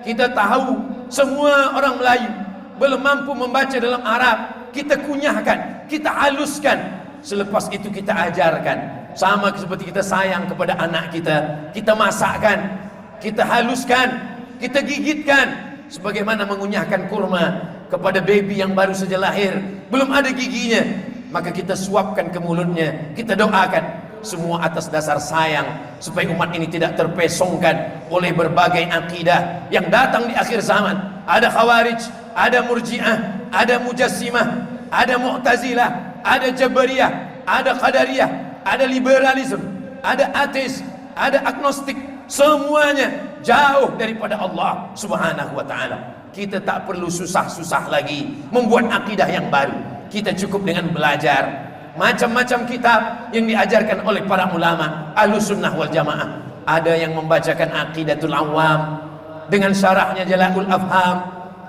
S1: Kita tahu semua orang Melayu belum mampu membaca dalam Arab, kita kunyahkan, kita haluskan. Selepas itu kita ajarkan. Sama seperti kita sayang kepada anak kita, kita masakkan, kita haluskan, kita gigitkan, sebagaimana mengunyahkan kurma kepada baby yang baru saja lahir, belum ada giginya, maka kita suapkan ke mulutnya, kita doakan. Semua atas dasar sayang, supaya umat ini tidak terpesongkan oleh berbagai akidah yang datang di akhir zaman. Ada Khawarij, ada Murji'ah, ada Mujassimah, ada Mu'tazilah, ada Jabariyah, ada Qadariyah, ada liberalisme, ada ateis, ada agnostik. Semuanya jauh daripada Allah Subhanahu wa ta'ala. Kita tak perlu susah-susah lagi membuat akidah yang baru. Kita cukup dengan belajar macam-macam kitab yang diajarkan oleh para ulama Ahlus Sunnah wal Jamaah. Ada yang membacakan Aqidatul Awam dengan syarahnya Jala'ul Afham,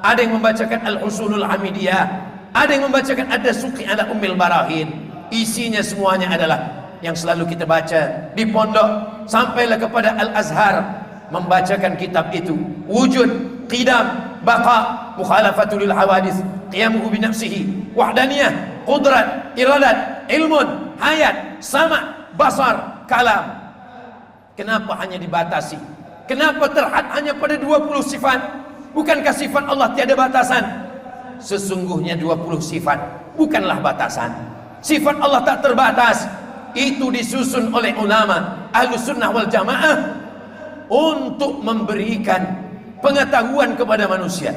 S1: ada yang membacakan Al-Usulul Hamidiyah, ada yang membacakan Ad-Dasuqi ala Ummil Barahin. Isinya semuanya adalah yang selalu kita baca di pondok. Sampailah kepada Al-Azhar, membacakan kitab itu. Wujud, qidam, baqa, mukhalafatul hawadis, qiyamuhu binafsihi, wahdaniyah, qudrat, iradat, ilmun, hayat, sama, basar, kalam. Kenapa hanya dibatasi? Kenapa terhad hanya pada 20 sifat? Bukankah sifat Allah tiada batasan? Sesungguhnya 20 sifat bukanlah batasan. Sifat Allah tak terbatas. Itu disusun oleh ulama Ahlus Sunnah wal Jamaah untuk memberikan pengetahuan kepada manusia.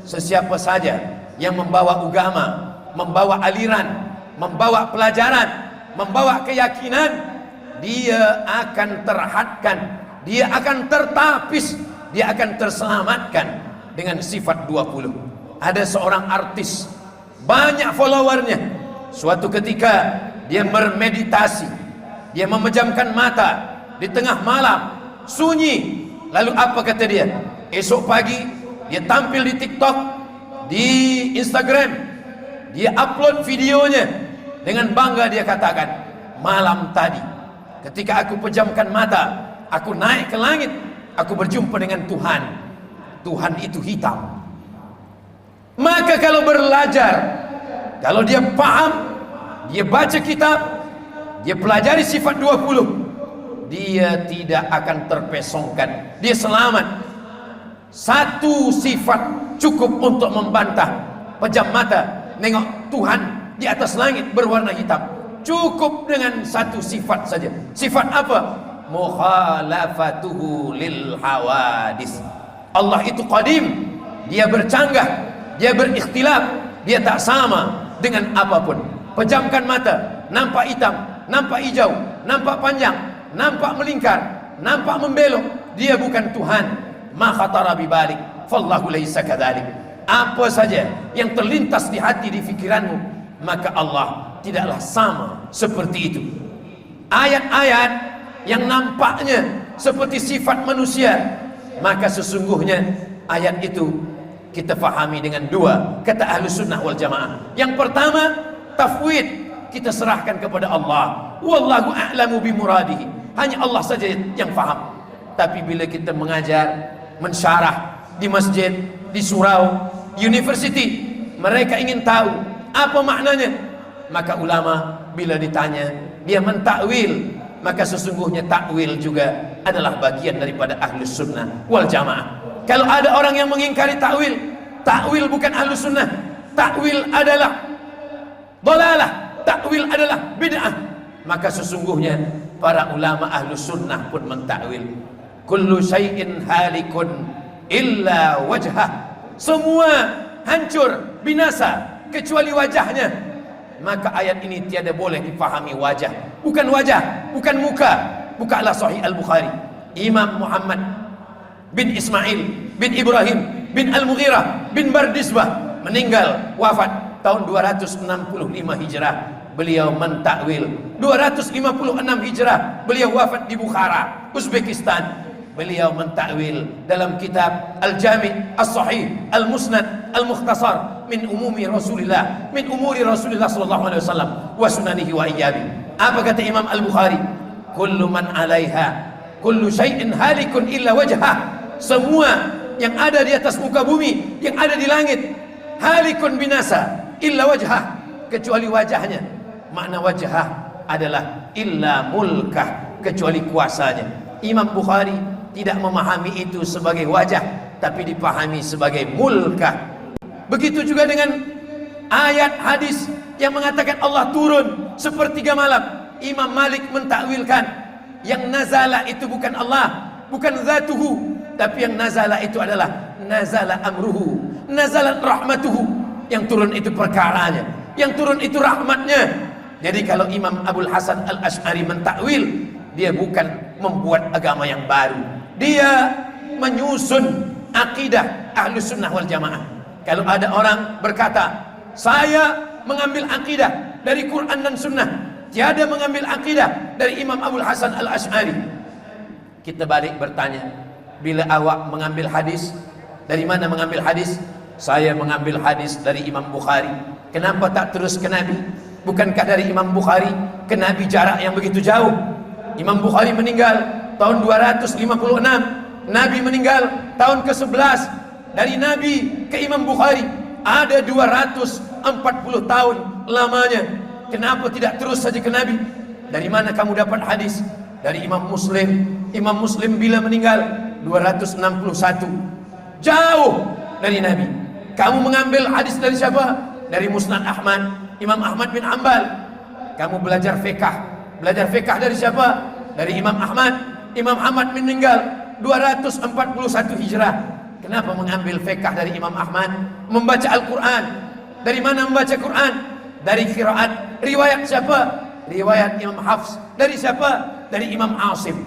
S1: Sesiapa saja yang membawa agama, membawa aliran, membawa pelajaran, membawa keyakinan, dia akan terhadkan, dia akan tertapis, dia akan terselamatkan dengan sifat 20. Ada seorang artis, banyak followernya. Suatu ketika dia bermeditasi, dia memejamkan mata di tengah malam, sunyi. Lalu apa kata dia? Esok pagi dia tampil di TikTok, di Instagram, dia upload videonya. Dengan bangga dia katakan, malam tadi ketika aku pejamkan mata, aku naik ke langit, aku berjumpa dengan Tuhan. Tuhan itu hitam. Maka kalau belajar, kalau dia paham, dia baca kitab, dia pelajari sifat 20, dia tidak akan terpesongkan, dia selamat. Satu sifat cukup untuk membantah. Pejam mata, nengok Tuhan di atas langit berwarna hitam. Cukup dengan satu sifat saja. Sifat apa? Mukhalafatuhu lil hawadis. Allah itu qadim, dia bercanggah, dia berikhtilaf, dia tak sama dengan apapun. Pejamkan mata, nampak hitam, nampak hijau, nampak panjang, nampak melingkar, nampak membelok, dia bukan Tuhan. Ma khatara bibalik fallahu laisa kadzalik. Apa saja yang terlintas di hati, di fikiranmu, maka Allah tidaklah sama seperti itu. Ayat-ayat yang nampaknya seperti sifat manusia, maka sesungguhnya ayat itu kita fahami dengan dua kata Ahlus Sunnah wal Jamaah. Yang pertama, tafwid, kita serahkan kepada Allah. Wallahu a'lamu bimuradihi. Hanya Allah saja yang faham. Tapi bila kita mengajar, mensyarah di masjid, di surau, university, mereka ingin tahu apa maknanya. Maka ulama bila ditanya, dia mentakwil. Maka sesungguhnya takwil juga adalah bagian daripada Ahlus Sunnah wal Jamaah. Kalau ada orang yang mengingkari takwil, takwil bukan Ahlus Sunnah, takwil adalah dalalah, takwil adalah bid'ah. Maka sesungguhnya para ulama Ahlus Sunnah pun mentakwil. Kullu syai'in halikun illa wajhah. Semua hancur, binasa kecuali wajahnya. Maka ayat ini tiada boleh dipahami wajah. Bukan wajah, bukan muka. Bukalah Sahih Al-Bukhari. Imam Muhammad bin Ismail bin Ibrahim bin Al-Mughirah bin Bardisbah meninggal, wafat tahun 265 Hijrah. Beliau mentakwil 256 Hijrah. Beliau wafat di Bukhara, Uzbekistan. Beliau mentakwil dalam kitab Al-Jami' As-Sahih Al-Musnad Al-Mukhtasar min umuri Rasulillah sallallahu alaihi wasallam wa sunanihi wa iyyabi. Apa kata Imam Al-Bukhari? Kullu man 'alaiha, kullu syai'in halikun illa wajhah. Semua yang ada di atas muka bumi, yang ada di langit, halikun binasa illa wajhah, kecuali wajahnya. Makna wajhah adalah illa mulkah, kecuali kuasanya. Imam Bukhari tidak memahami itu sebagai wajah, tapi dipahami sebagai mulkah. Begitu juga dengan ayat hadis yang mengatakan Allah turun sepertiga malam. Imam Malik mentakwilkan yang nazala itu bukan Allah, bukan zatuhu, tapi yang nazala itu adalah nazala amruhu, nazalat rahmatuhu. Yang turun itu perkaranya, yang turun itu rahmatnya. Jadi kalau Imam Abul Hasan Al-Asy'ari mentakwil, dia bukan membuat agama yang baru, dia menyusun akidah Ahlus Sunnah wal Jamaah. Kalau ada orang berkata, saya mengambil akidah dari Quran dan Sunnah, tiada mengambil akidah dari Imam Abul Hasan Al-Asy'ari, kita balik bertanya, bila awak mengambil hadis, dari mana mengambil hadis? Saya mengambil hadis dari Imam Bukhari. Kenapa tak terus ke Nabi? Bukankah dari Imam Bukhari ke Nabi jarak yang begitu jauh? Imam Bukhari meninggal tahun 256, Nabi meninggal tahun ke-11. Dari Nabi ke Imam Bukhari ada 240 tahun lamanya. Kenapa tidak terus saja ke Nabi? Dari mana kamu dapat hadis? Dari Imam Muslim. Imam Muslim bila meninggal 261, jauh dari Nabi. Kamu mengambil hadis dari siapa? Dari Musnad Ahmad, Imam Ahmad bin Hanbal. Kamu belajar fiqh. Belajar fiqh dari siapa? Dari Imam Ahmad. Imam Ahmad meninggal 241 Hijrah. Kenapa mengambil fiqh dari Imam Ahmad? Membaca Al-Quran. Dari mana membaca Quran? Dari qiraat. Riwayat siapa? Riwayat Imam Hafs. Dari siapa? Dari Imam Asim.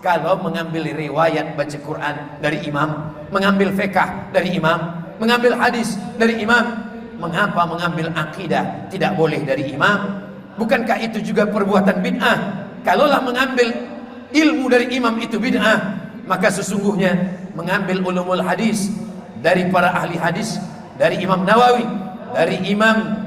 S1: Kalau mengambil riwayat baca Quran dari imam, mengambil fiqh dari imam, mengambil hadis dari imam, mengapa mengambil akidah tidak boleh dari imam? Bukankah itu juga perbuatan bid'ah? Kalaulah mengambil ilmu dari imam itu bid'ah, maka sesungguhnya mengambil ulumul hadis dari para ahli hadis, dari Imam Nawawi, dari Imam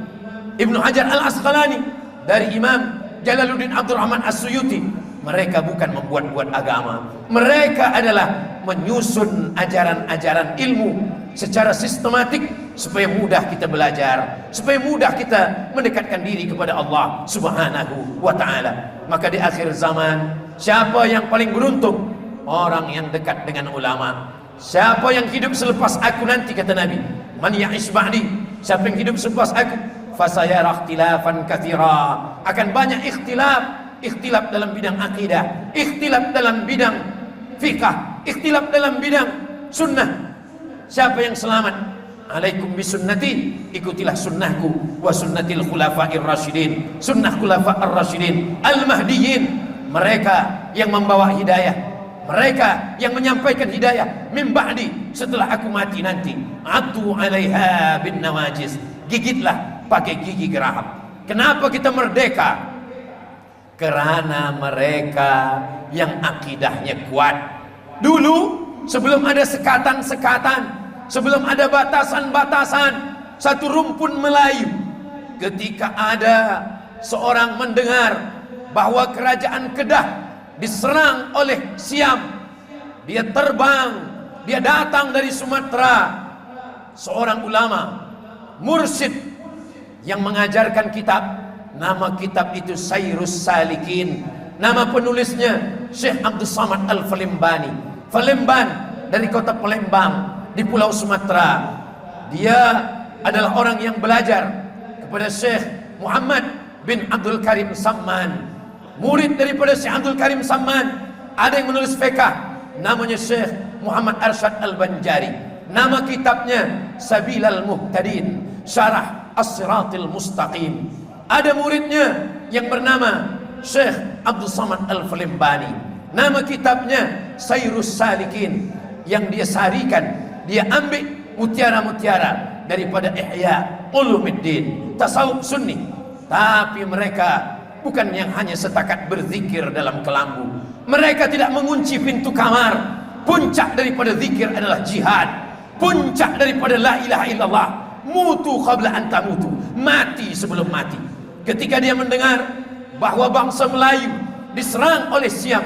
S1: Ibnu Hajar Al-Asqalani, dari Imam Jalaluddin Abdurrahman As-Suyuti, mereka bukan membuat-buat agama. Mereka adalah menyusun ajaran-ajaran ilmu secara sistematik supaya mudah kita belajar, supaya mudah kita mendekatkan diri kepada Allah Subhanahu wa ta'ala. Maka di akhir zaman, siapa yang paling beruntung? Orang yang dekat dengan ulama. Siapa yang hidup selepas aku nanti, kata Nabi, man ya'ish ba'di, siapa yang hidup selepas aku, fasayara ikhtilafan katsira, akan banyak ikhtilaf dalam bidang akidah, ikhtilaf dalam bidang fiqh, ikhtilaf dalam bidang sunnah. Siapa yang selamat? Alaikum bisunnati, ikutilah sunnahku, wa sunnatil khulafa'ir rasyidin, sunnah khulafa'ir rasyidin al-mahdiyyin, mereka yang membawa hidayah, mereka yang menyampaikan hidayah min ba'di, setelah aku mati nanti. Atu 'alaiha bin nawajiz, gigitlah pakai gigi geraham. Kenapa kita merdeka? Kerana mereka yang akidahnya kuat. Dulu sebelum ada sekatan-sekatan, sebelum ada batasan-batasan, satu rumpun Melayu, ketika ada seorang mendengar bahwa kerajaan Kedah diserang oleh Siam, dia terbang, dia datang dari Sumatera. Seorang ulama, mursyid yang mengajarkan kitab, nama kitab itu Sayrus Salikin. Nama penulisnya Syekh Abdul Samad Al-Falembani, Falemban, dari kota Palembang di Pulau Sumatera. Dia adalah orang yang belajar kepada Syekh Muhammad bin Abdul Karim Samman, murid daripada Syekh Abdul Karim Samman. Ada yang menulis fiqh, namanya Syekh Muhammad Arsyad Al-Banjari. Nama kitabnya Sabilal Muhtadin, Syarah As-Siratil Mustaqim. Ada muridnya yang bernama Syekh Abdul Samad Al-Falembani, nama kitabnya Sayrus Salikin, yang dia sarikan, dia ambil mutiara-mutiara daripada Ihya Ulumuddin, tasawuf sunni. Tapi mereka bukan yang hanya setakat berzikir dalam kelambu. Mereka tidak mengunci pintu kamar. Puncak daripada zikir adalah jihad. Puncak daripada la ilaha illallah, mutu qabla an tamutu, mati sebelum mati. Ketika dia mendengar bahwa bangsa Melayu diserang oleh Siam,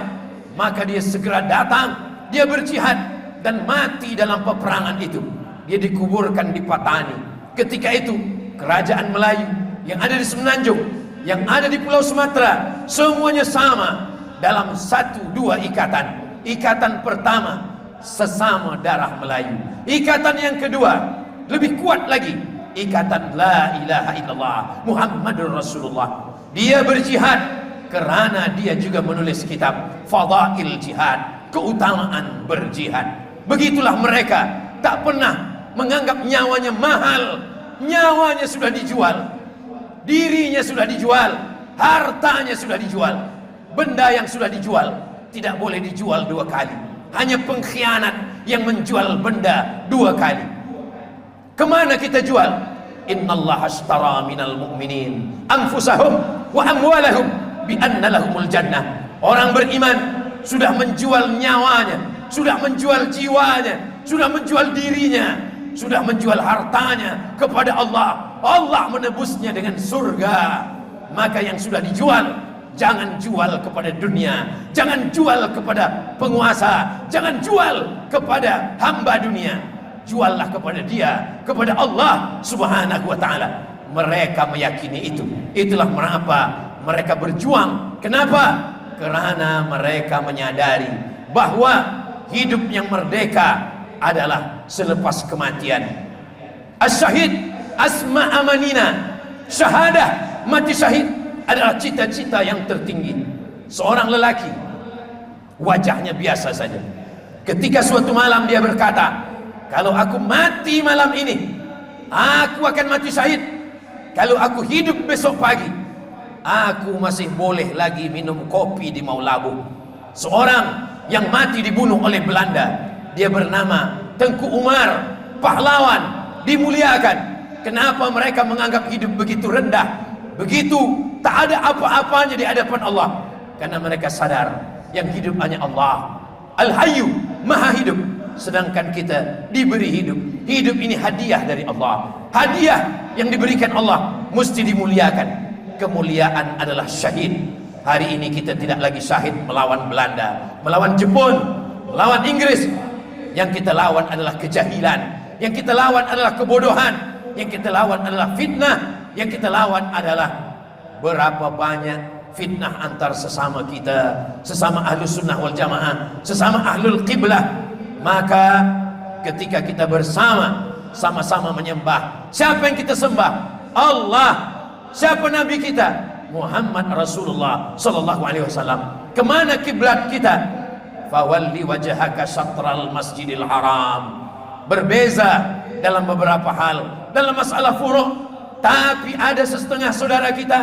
S1: maka dia segera datang, dia berjihad dan mati dalam peperangan itu. Dia dikuburkan di Patani. Ketika itu kerajaan Melayu yang ada di Semenanjung yang ada di Pulau Sumatera, semuanya sama dalam satu dua ikatan. Ikatan pertama, sesama darah Melayu. Ikatan yang kedua, lebih kuat lagi, ikatan la ilaha illallah Muhammadur Rasulullah. Dia berjihad karena dia juga menulis kitab Fadail Jihad, keutamaan berjihad. Begitulah mereka, tak pernah menganggap nyawanya mahal. Nyawanya sudah dijual, dirinya sudah dijual, hartanya sudah dijual. Benda yang sudah dijual tidak boleh dijual dua kali. Hanya pengkhianat yang menjual benda dua kali. Kemana kita jual? Innallaha ashtara minal mu'minin anfusahum wa amwalahum bi anna lahumul jannah. Orang beriman sudah menjual nyawanya, sudah menjual jiwanya, sudah menjual dirinya, sudah menjual hartanya kepada Allah. Allah menebusnya dengan surga. Maka yang sudah dijual, jangan jual kepada dunia, jangan jual kepada penguasa, jangan jual kepada hamba dunia. Juallah kepada dia, kepada Allah subhanahu wa ta'ala. Mereka meyakini itu. Itulah mengapa mereka berjuang. Kenapa? Karena mereka menyadari bahwa hidup yang merdeka adalah selepas kematian. As-syahid asma amanina. Syahadah, mati syahid adalah cita-cita yang tertinggi. Seorang lelaki, wajahnya biasa saja. Ketika suatu malam dia berkata, kalau aku mati malam ini, aku akan mati syahid. Kalau aku hidup besok pagi, aku masih boleh lagi minum kopi di Maulabu. Seorang yang mati dibunuh oleh Belanda, dia bernama Tengku Umar, pahlawan, dimuliakan. Kenapa mereka menganggap hidup begitu rendah, begitu tak ada apa-apanya di hadapan Allah? Karena mereka sadar yang hidup hanya Allah, Al-Hayyu, Maha Hidup. Sedangkan kita diberi hidup. Hidup ini hadiah dari Allah. Hadiah yang diberikan Allah mesti dimuliakan. Kemuliaan adalah syahid. Hari ini kita tidak lagi syahid melawan Belanda, melawan Jepun, melawan Inggris. Yang kita lawan adalah kejahilan, yang kita lawan adalah kebodohan, yang kita lawan adalah fitnah, yang kita lawan adalah berapa banyak fitnah antar sesama kita, sesama ahlus sunnah wal jamaah, sesama ahlul qiblah. Maka ketika kita bersama, sama-sama menyembah, siapa yang kita sembah? Allah. Siapa Nabi kita? Muhammad Rasulullah sallallahu alaihi wasallam. Kemana kiblat kita? Fawalli wajhaka syatral masjidil haram. Berbeza dalam beberapa hal, dalam masalah furu', tapi ada setengah saudara kita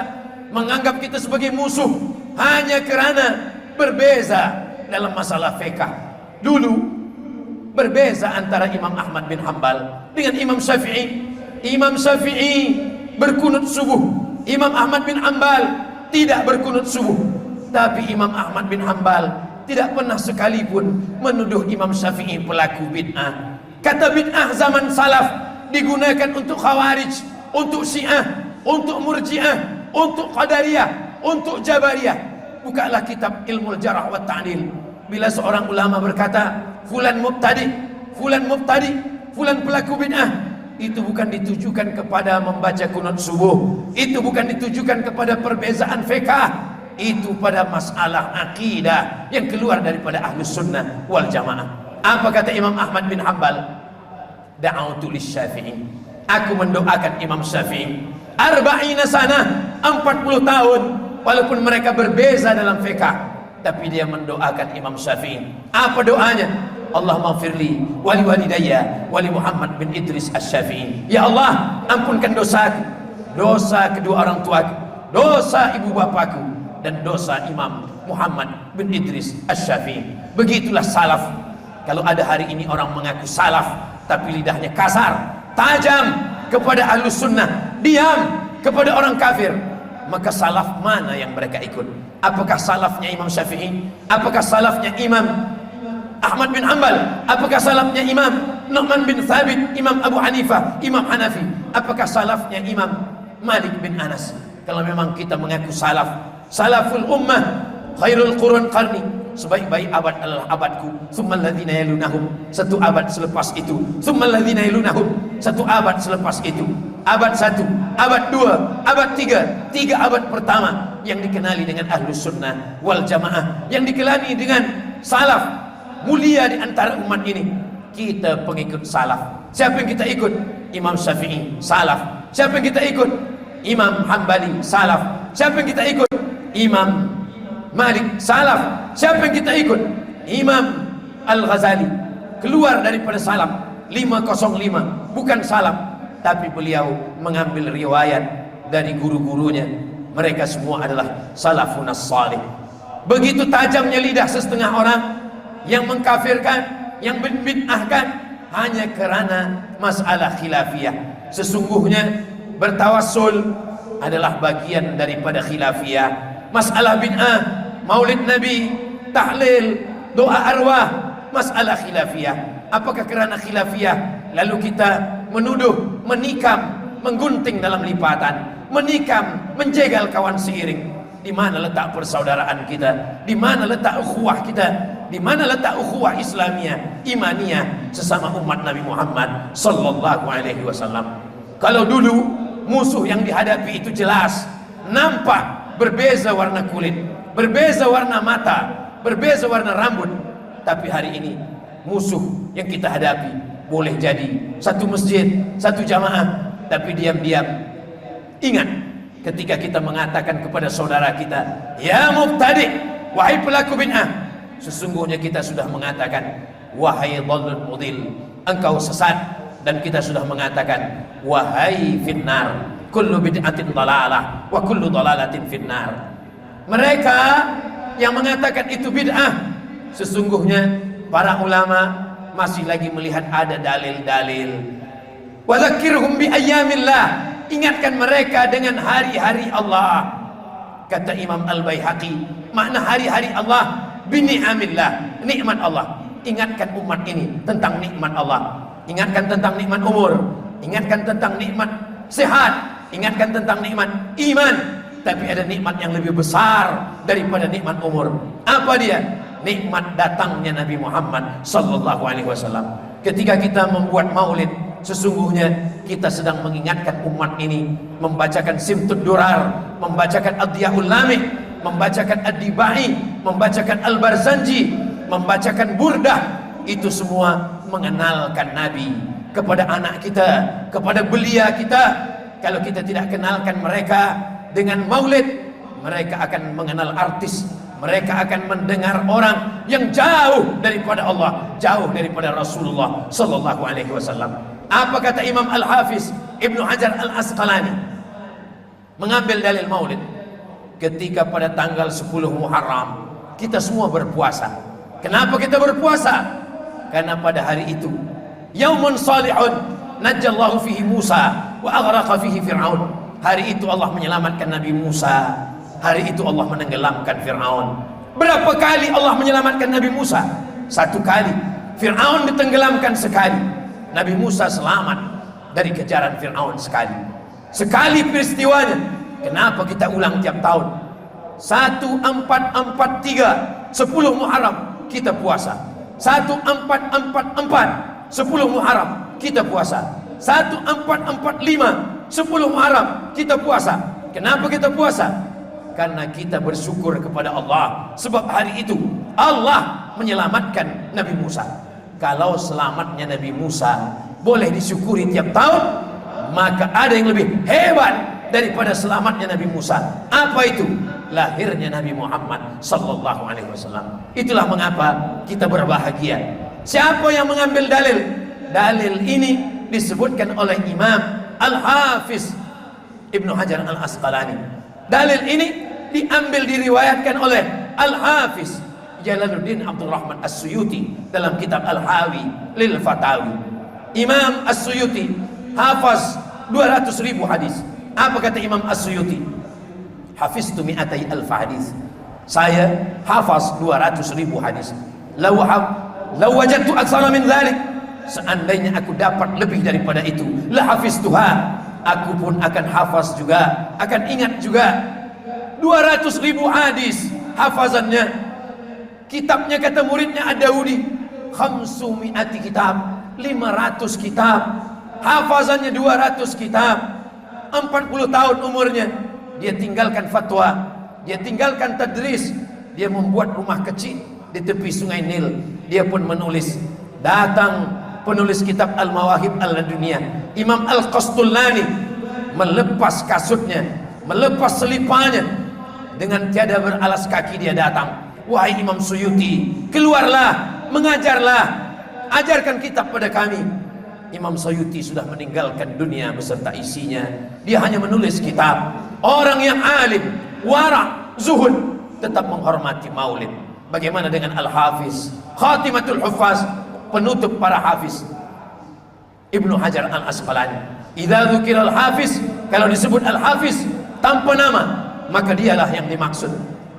S1: menganggap kita sebagai musuh hanya karena berbeza dalam masalah fiqh. Dulu berbeza antara Imam Ahmad bin Hanbal dengan Imam Syafi'i. Imam Syafi'i berkunut subuh, Imam Ahmad bin Hanbal tidak berkunut subuh. Tapi Imam Ahmad bin Hanbal tidak pernah sekalipun menuduh Imam Syafi'i pelaku bid'ah. Kata bid'ah zaman salaf digunakan untuk khawarij, untuk syiah, untuk murji'ah, untuk qadariyah, untuk jabariyah. Bukalah kitab ilmu jarah wa ta'dil. Bila seorang ulama berkata fulan mubtadi, fulan mubtadi, fulan pelaku bid'ah, itu bukan ditujukan kepada membaca kunut subuh, itu bukan ditujukan kepada perbezaan fiqh, itu pada masalah akidah yang keluar daripada ahlus sunnah wal jamaah. Apa kata Imam Ahmad bin Hanbal? Da'autu lisyafi'i, aku mendoakan Imam Syafi'i 40 sana, 40 tahun, walaupun mereka berbeza dalam fiqh, tapi dia mendoakan Imam Syafi'i. Apa doanya? Allahumma firli wali walidayya wali Muhammad bin Idris Asy-Syafi'i. Ya Allah, ampunkan dosaku, dosa kedua orang tuaku, dosa ibu bapakku, dan dosa Imam Muhammad bin Idris Asy-Syafi'i. Begitulah salaf. Kalau ada hari ini orang mengaku salaf tapi lidahnya kasar, tajam kepada ahlus sunnah, diam kepada orang kafir, maka salaf mana yang mereka ikut? Apakah salafnya Imam Syafi'i? Apakah salafnya Imam Ahmad bin Hanbal? Apakah salafnya Imam Nu'man bin Thabit, Imam Abu Hanifah, Imam Hanafi? Apakah salafnya Imam Malik bin Anas? Kalau memang kita mengaku salaf, salaful ummah, khairul qurun qarni, sebaik-baik abad adalah abadku, tsummal ladzina yalunahum, satu abad selepas itu, tsummal ladzina yalunahum, satu abad selepas itu. abad 1, abad 2, abad 3, 3 abad pertama yang dikenali dengan Ahlus Sunnah wal Jamaah, yang dikenali dengan salaf mulia di antara umat ini. Kita pengikut salaf. Siapa yang kita ikut? Imam Syafi'i, salaf. Siapa yang kita ikut? Imam Hambali, salaf. Siapa yang kita ikut? Imam Malik, salaf. Siapa yang kita ikut? Imam Al-Ghazali. Keluar daripada salaf 505, bukan salaf, tapi beliau mengambil riwayat dari guru-gurunya. Mereka semua adalah salafun as-salih. Begitu tajamnya lidah setengah orang yang mengkafirkan, yang membid'ahkan hanya kerana masalah khilafiyah. Sesungguhnya bertawassul adalah bagian daripada khilafiyah. Masalah bid'ah, maulid Nabi, tahlil, doa arwah, masalah khilafiyah. Apakah kerana khilafiyah lalu kita menuduh, menikam, menggunting dalam lipatan, menikam, menjegal kawan seiring? Di mana letak persaudaraan kita? Di mana letak ukhuwah kita? Di mana letak ukhuwah Islamiyah, imaniyah sesama umat Nabi Muhammad sallallahu alaihi wasallam? Kalau dulu musuh yang dihadapi itu jelas, nampak, berbeza warna kulit, berbeza warna mata, berbeza warna rambut. Tapi hari ini musuh yang kita hadapi boleh jadi satu masjid, satu jamaah, tapi diam-diam ingat ketika kita mengatakan kepada saudara kita, ya mubtadi, wahai pelaku bid'ah, sesungguhnya kita sudah mengatakan, wahai dhallul mudil, engkau sesat. Dan kita sudah mengatakan, wahai finnar, kullu bid'atin dhalalah wa kullu dhalalatin finnar. Mereka yang mengatakan itu bid'ah, sesungguhnya para ulama masih lagi melihat ada dalil-dalil. Wa dzakirhum bi ayyamillah, ingatkan mereka dengan hari-hari Allah. Kata Imam Al-Baihaqi, makna hari-hari Allah bini'amillah, nikmat Allah. Ingatkan umat ini tentang nikmat Allah. Ingatkan tentang nikmat umur, ingatkan tentang nikmat sehat, ingatkan tentang nikmat iman. Tapi ada nikmat yang lebih besar daripada nikmat umur. Apa dia? Nikmat datangnya Nabi Muhammad sallallahu alaihi wasallam. Ketika kita membuat maulid, sesungguhnya kita sedang mengingatkan umat ini, membacakan Simtud Durar, membacakan Ad-Diyaul Lamih, membacakan Ad-Dibai, membacakan Al-Barzanji, membacakan Burdah. Itu semua mengenalkan Nabi kepada anak kita, kepada belia kita. Kalau kita tidak kenalkan mereka dengan maulid, mereka akan mengenal artis, mereka akan mendengar orang yang jauh daripada Allah, jauh daripada Rasulullah sallallahu alaihi wasallam. Apa kata Imam Al-Hafiz Ibnu Hajar Al-Asqalani mengambil dalil maulid? Ketika pada tanggal 10 Muharram kita semua berpuasa. Kenapa kita berpuasa? Karena pada hari itu yaumun salihun najjallahu fihi Musa wa aghraqa fihi Fir'aun. Hari itu Allah menyelamatkan Nabi Musa, hari itu Allah menenggelamkan Fir'aun. Berapa kali Allah menyelamatkan Nabi Musa? 1 kali. Fir'aun ditenggelamkan sekali. Nabi Musa selamat dari kejaran Fir'aun sekali. Sekali peristiwanya. Kenapa kita ulang tiap tahun? 1443 10 Muharram kita puasa. 1444 10 Muharram kita puasa. 1445 10 Muharram kita puasa. Kenapa kita puasa? Karena kita bersyukur kepada Allah. Sebab hari itu Allah menyelamatkan Nabi Musa. Kalau selamatnya Nabi Musa boleh disyukuri tiap tahun, maka ada yang lebih hebat daripada selamatnya Nabi Musa. Apa itu? Lahirnya Nabi Muhammad sallallahu alaihi wasallam. Itulah mengapa kita berbahagia. Siapa yang mengambil dalil? Dalil ini disebutkan oleh Imam Al-Hafiz Ibnu Hajar Al-Asqalani. Dalil ini diambil, diriwayatkan oleh Al-Hafiz Jalaluddin Abdul Rahman As-Suyuti dalam kitab Al-Hawi Lil Fatawi. Imam As-Suyuti hafaz 200.000 hadis. Apa kata Imam As-Suyuti? Hafiztu mi'atai alf hadis. Saya hafaz 200.000 hadis. Law wajadtu aktsara min dzalik, seandainya aku dapat lebih daripada itu, la hafiztuha, aku pun akan hafaz juga, akan ingat juga. 200.000 hadis hafazannya. Kitabnya kata muridnya Ad-Daudi, 500 kitab, 500 kitab. Hafazannya 200 kitab. 40 tahun umurnya, dia tinggalkan fatwa, dia tinggalkan tadris, dia membuat rumah kecil di tepi sungai Nil. Dia pun menulis. Datang penulis kitab Al-Mawahib Al-Laduniyah, Imam Al-Qastullani, melepas kasutnya, melepas selipanya, dengan tiada beralas kaki dia datang. Wahai Imam Suyuti, keluarlah, mengajarlah, ajarkan kitab pada kami. Imam Suyuti sudah meninggalkan dunia beserta isinya. Dia hanya menulis kitab. Orang yang alim, wara', zuhud, tetap menghormati maulid. Bagaimana dengan Al-Hafiz, Khatimatul Huffaz, penutup para hafiz, Ibnu Hajar Al-Asqalani. Idza dzukira Al-Hafiz, kalau disebut Al-Hafiz tanpa nama, maka dialah yang dimaksud.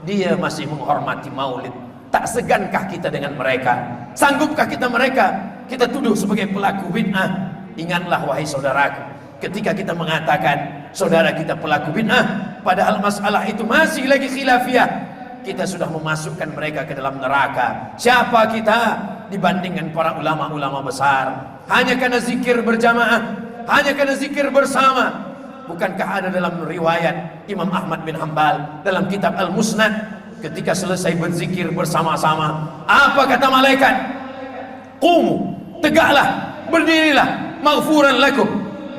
S1: Dia masih menghormati maulid. Tak segankah kita dengan mereka? Sanggupkah kita kita tuduh sebagai pelaku bid'ah? Ingatlah wahai saudaraku, ketika kita mengatakan saudara kita pelaku bid'ah, padahal masalah itu masih lagi khilafiyah, kita sudah memasukkan mereka ke dalam neraka. Siapa kita dibandingkan para ulama-ulama besar? Hanya karena zikir berjamaah, hanya karena zikir bersama. Bukankah ada dalam riwayat Imam Ahmad bin Hanbal dalam kitab Al-Musnad, ketika selesai berzikir bersama-sama, apa kata malaikat? Qumu, tegaklah, berdirilah, maghfuran lakum,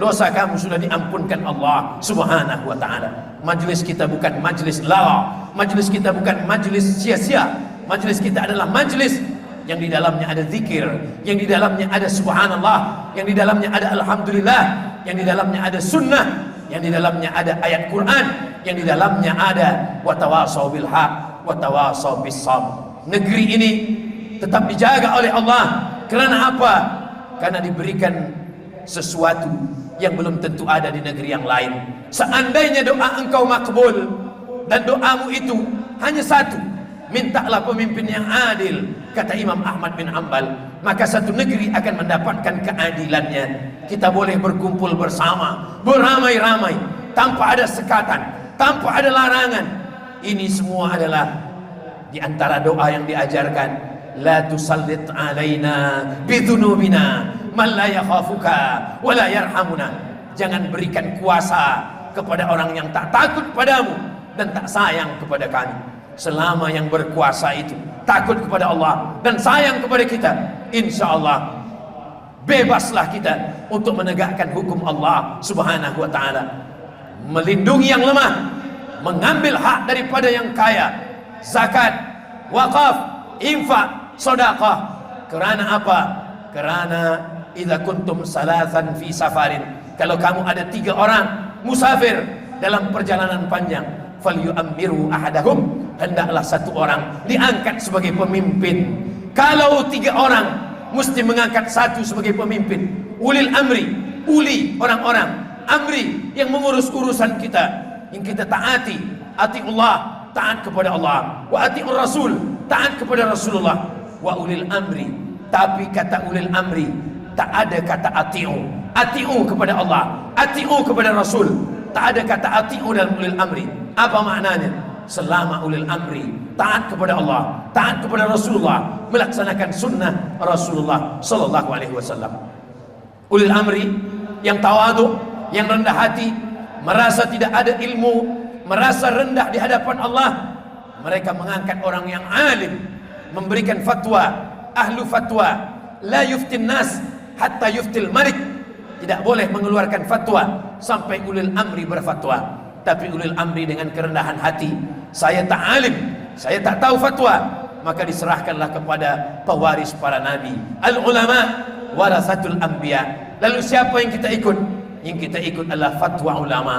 S1: dosa kamu sudah diampunkan Allah Subhanahu wa ta'ala. Majlis kita bukan majlis lawa, majlis kita bukan majlis sia-sia. Majlis kita adalah majlis yang di dalamnya ada zikir, yang di dalamnya ada subhanallah, yang di dalamnya ada alhamdulillah, yang di dalamnya ada sunnah, yang di dalamnya ada ayat Quran, yang di dalamnya ada watawasau bil haq watawasau bis sabr. Negeri ini tetap dijaga oleh Allah. Karena apa? Karena diberikan sesuatu yang belum tentu ada di negeri yang lain. Seandainya doa engkau makbul dan doamu itu hanya satu, mintalah pemimpin yang adil, kata Imam Ahmad bin Hanbal, maka satu negeri akan mendapatkan keadilannya. Kita boleh berkumpul bersama, beramai-ramai, tanpa ada sekatan, tanpa ada larangan. Ini semua adalah di antara doa yang diajarkan. La tusallit alaina bidhunubina man la yakhafuka wa la yarhamuna. Jangan berikan kuasa kepada orang yang tak takut padamu dan tak sayang kepada kami. Selama yang berkuasa itu takut kepada Allah dan sayang kepada kita, insya Allah bebaslah kita untuk menegakkan hukum Allah Subhanahu wa ta'ala, melindungi yang lemah, mengambil hak daripada yang kaya, zakat, wakaf, infak, sedekah. Karena apa? Karena idza kuntum salasan fi safarin, kalau kamu ada 3 orang musafir dalam perjalanan panjang, falyu'ammiru ahadahum, hendaklah 1 orang diangkat sebagai pemimpin. Kalau 3 orang, mesti mengangkat 1 sebagai pemimpin. Ulil amri, uli orang-orang amri yang mengurus urusan kita, yang kita taati. Atiullah, taat kepada Allah. Wa atiur rasul, taat kepada Rasulullah. Wa ulil amri, tapi kata ulil amri tak ada kata atiu. Atiu kepada Allah, atiu kepada Rasul, tak ada kata atiu dalam ulil amri. Apa maknanya? Selama ulil amri taat kepada Allah, taat kepada Rasulullah, melaksanakan sunnah Rasulullah sallallahu alaihi wasallam. Ulil amri yang tawadhu, yang rendah hati, merasa tidak ada ilmu, merasa rendah di hadapan Allah, mereka mengangkat orang yang alim, memberikan fatwa. Ahlu fatwa la yuftin nas hatta yuftil malik. Tidak boleh mengeluarkan fatwa sampai ulil amri berfatwa. Tapi ulil amri dengan kerendahan hati, saya tak alim, saya tak tahu fatwa, maka diserahkanlah kepada pewaris para nabi. Al ulama warasatul anbiya. Lalu siapa yang kita ikut? Yang kita ikut adalah fatwa ulama.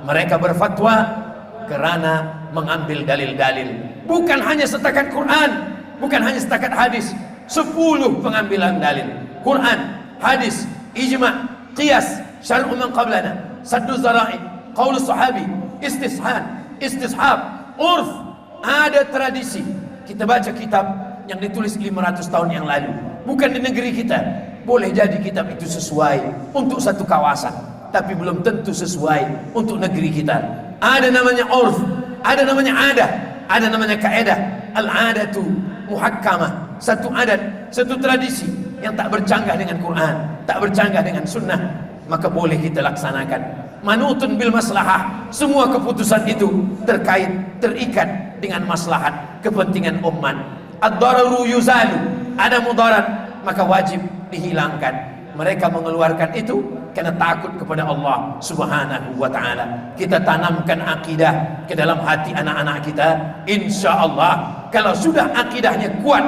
S1: Mereka berfatwa kerana mengambil dalil-dalil, bukan hanya setakat Quran, bukan hanya setakat hadis. 10 pengambilan dalil: Quran, hadis, ijma', qiyas, syar'u man qablana, saddu zara'i, qaul sahabi, istishab, urf. Ada tradisi. Kita baca kitab yang ditulis 500 tahun yang lalu, bukan di negeri kita. Boleh jadi kitab itu sesuai untuk satu kawasan, tapi belum tentu sesuai untuk negeri kita. Ada namanya urf, ada namanya adah, ada namanya kaedah. Al-adatu muhakkamah, satu adat, satu tradisi yang tak bercanggah dengan Quran, tak bercanggah dengan sunnah, maka boleh kita laksanakan. manutun bil maslahah. Semua keputusan itu terikat dengan maslahat kepentingan umat. Ad-dararu yuzalu, ada mudarat maka wajib dihilangkan. Mereka mengeluarkan itu karena takut kepada Allah Subhanahu wa ta'ala. Kita tanamkan akidah ke dalam hati anak-anak kita. Insya Allah kalau sudah akidahnya kuat,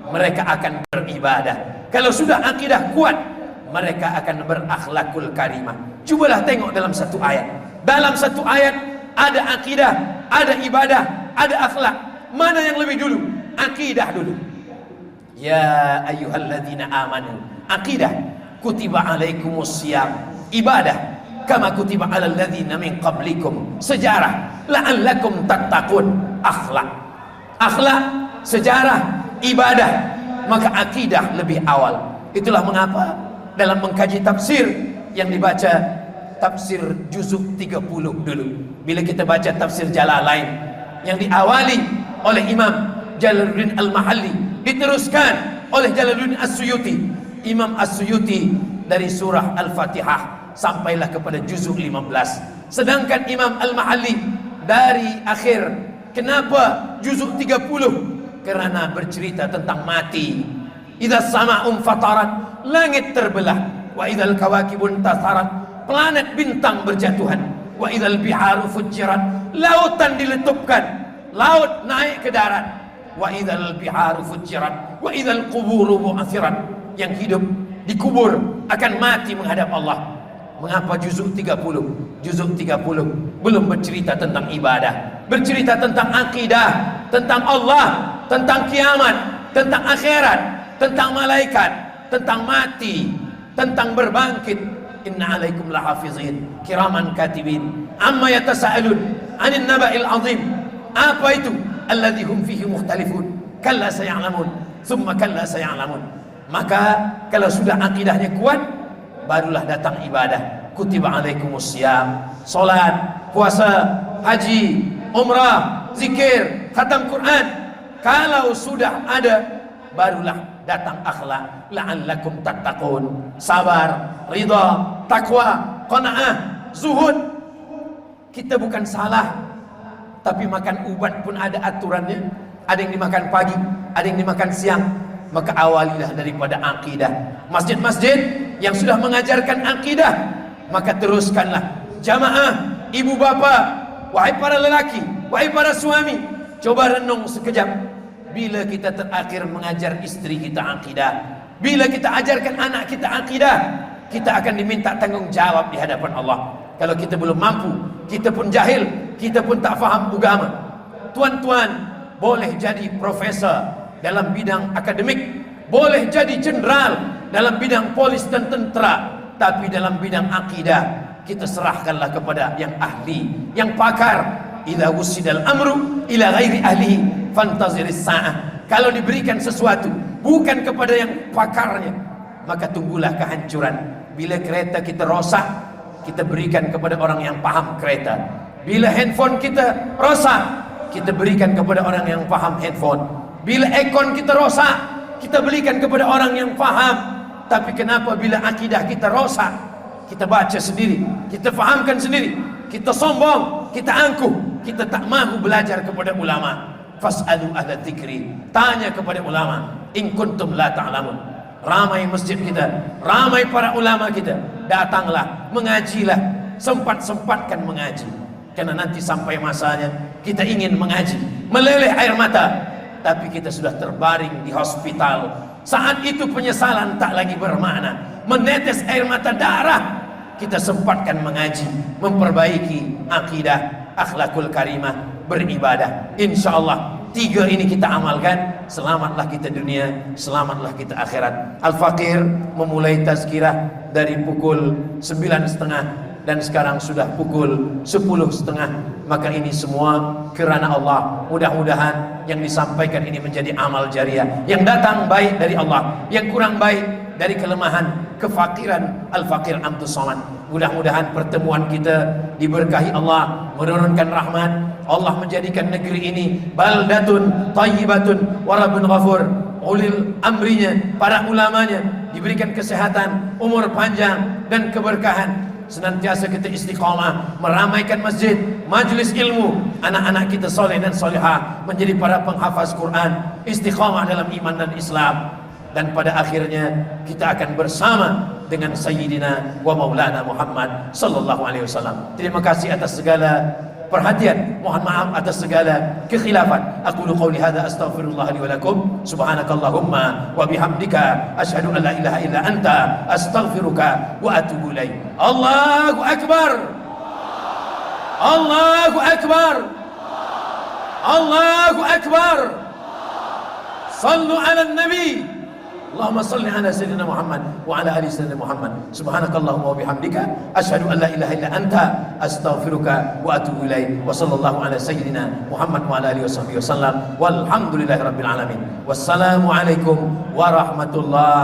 S1: mereka akan beribadah. Kalau sudah akidah kuat, mereka akan berakhlakul karimah. Cubalah tengok dalam satu ayat. Dalam satu ayat ada akidah, ada ibadah, ada akhlak. Mana yang lebih dulu? Akidah dulu. Ya ayyuhalladzina amanu. Akidah. Kutiba alaikumus siyam, ibadah kama kutiba alal ladzina min qablikum, sejarah la'allakum tattaqun, akhlak, sejarah, ibadah, maka akidah lebih awal. Itulah mengapa dalam mengkaji tafsir yang dibaca tafsir juzuk 30 dulu. Bila kita baca tafsir Jalalain yang diawali oleh Imam Jalaluddin Al-Mahalli, diteruskan oleh Jalaluddin As-Suyuti. Imam As-Suyuti dari surah Al-Fatihah sampailah kepada juzuk 15. Sedangkan Imam Al-Mahalli dari akhir. Kenapa juzuk 30? Karena bercerita tentang mati. Idza sama'um fatarat, langit terbelah. Wa idzal kawakibun tasarat, planet bintang berjatuhan. Wa idzal biharu fujirat, lautan diletupkan, laut naik ke darat. Wa idzal biharu fujirat, wa idzal quburu bu'athirat, yang hidup dikubur akan mati menghadap Allah. Mengapa juzuk 30? Juzuk 30 belum bercerita tentang ibadah, bercerita tentang akidah, tentang Allah, tentang kiamat, tentang akhirat, tentang malaikat, tentang mati, tentang berbangkit. Inna alaikum lahafizin kiraman katibin amma yatasaalun 'anil naba'il 'azim. Apa itu? Alladzi hum fihi mukhtalifun. Kalla saya'lamun, thumma kalla saya'lamun. Maka kalau sudah akidahnya kuat, barulah datang ibadah. Kutiba alaikumus siyam, salat, puasa, haji, umrah, zikir, khatam Quran. Kalau sudah ada, barulah datang akhlak. La'allakum tattaqun, sabar, ridha, takwa, qanaah, zuhud. Kita bukan salah, tapi makan ubat pun ada aturannya. Ada yang dimakan pagi, ada yang dimakan siang. Maka awalilah daripada akidah. Masjid-masjid yang sudah mengajarkan akidah, maka teruskanlah. Jamaah, ibu bapa, wahai para lelaki, wahai para suami, coba renung sekejap. Bila kita terakhir mengajar istri kita akidah, bila kita ajarkan anak kita akidah, kita akan diminta tanggung jawab di hadapan Allah. Kalau kita belum mampu, kita pun jahil, kita pun tak faham agama. Tuan-tuan boleh jadi profesor dalam bidang akademik, boleh jadi jenderal dalam bidang polis dan tentera, tapi dalam bidang akidah kita serahkanlah kepada yang ahli, yang pakar. Idza wusidal amru ila ghairi ahlihi fantaziris sa'ah. Kalau diberikan sesuatu bukan kepada yang pakarnya, maka tunggulah kehancuran. Bila kereta kita rosak, kita berikan kepada orang yang paham kereta. Bila handphone kita rosak, kita berikan kepada orang yang paham handphone. Bila ekon kita rosak, kita berikan kepada orang yang faham. Tapi kenapa bila akidah kita rosak, kita baca sendiri, kita fahamkan sendiri, kita sombong, kita angkuh, kita tak mahu belajar kepada ulama. Fas'alu ahla dzikri, tanya kepada ulama. In kuntum la ta'lamun. Ramai masjid kita, ramai para ulama kita. Datanglah, mengajilah, sempat-sempatkan mengaji. Karena nanti sampai masanya kita ingin mengaji, meleleh air mata, tapi kita sudah terbaring di hospital. Saat itu penyesalan tak lagi bermakna, menetes air mata darah. Kita sempatkan mengaji, memperbaiki akidah, akhlakul karimah, beribadah. InsyaAllah 3 ini kita amalkan, selamatlah kita dunia, selamatlah kita akhirat. Al-Faqir memulai tazkirah dari pukul 9.30 dan sekarang sudah pukul 10.30. Maka ini semua kerana Allah. Mudah-mudahan yang disampaikan ini menjadi amal jariah. Yang datang baik dari Allah, yang kurang baik dari kelemahan, kefakiran Al-Faqir Amtus Somad. Mudah-mudahan pertemuan kita diberkahi Allah, menurunkan rahmat Allah, menjadikan negeri ini baldatun thayyibatun wa rabbun ghafur. Ulil amrinya, para ulamanya diberikan kesehatan, umur panjang dan keberkahan. senantiasa kita istiqamah meramaikan masjid, majlis ilmu, anak-anak kita soleh dan solehah menjadi para penghafaz Quran, istiqamah dalam iman dan Islam, dan pada akhirnya kita akan bersama dengan Sayyidina wa Maulana Muhammad sallallahu alaihi wasallam. Terima kasih atas segala perhatian, mohon maaf atas segala kekhilafan. Aku qouli hadza astaghfirullah li wa lakum, subhanakallahumma wa bihamdika asyhadu an la ilaha illa anta astaghfiruka wa atubu ilaik. Allahu akbar, Allahu akbar, Allahu akbar. Sallu ala nabi. Allahumma salli ala sayyidina Muhammad wa ala ali sayyidina Muhammad. Subhanakallahumma wa bihamdika asyhadu an la ilaha illa anta astaghfiruka wa atubu ilaik. Wa sallallahu ala sayyidina Muhammad wa ala alihi wasallam. Walhamdulillahirabbil alamin. Wassalamu alaikum warahmatullahi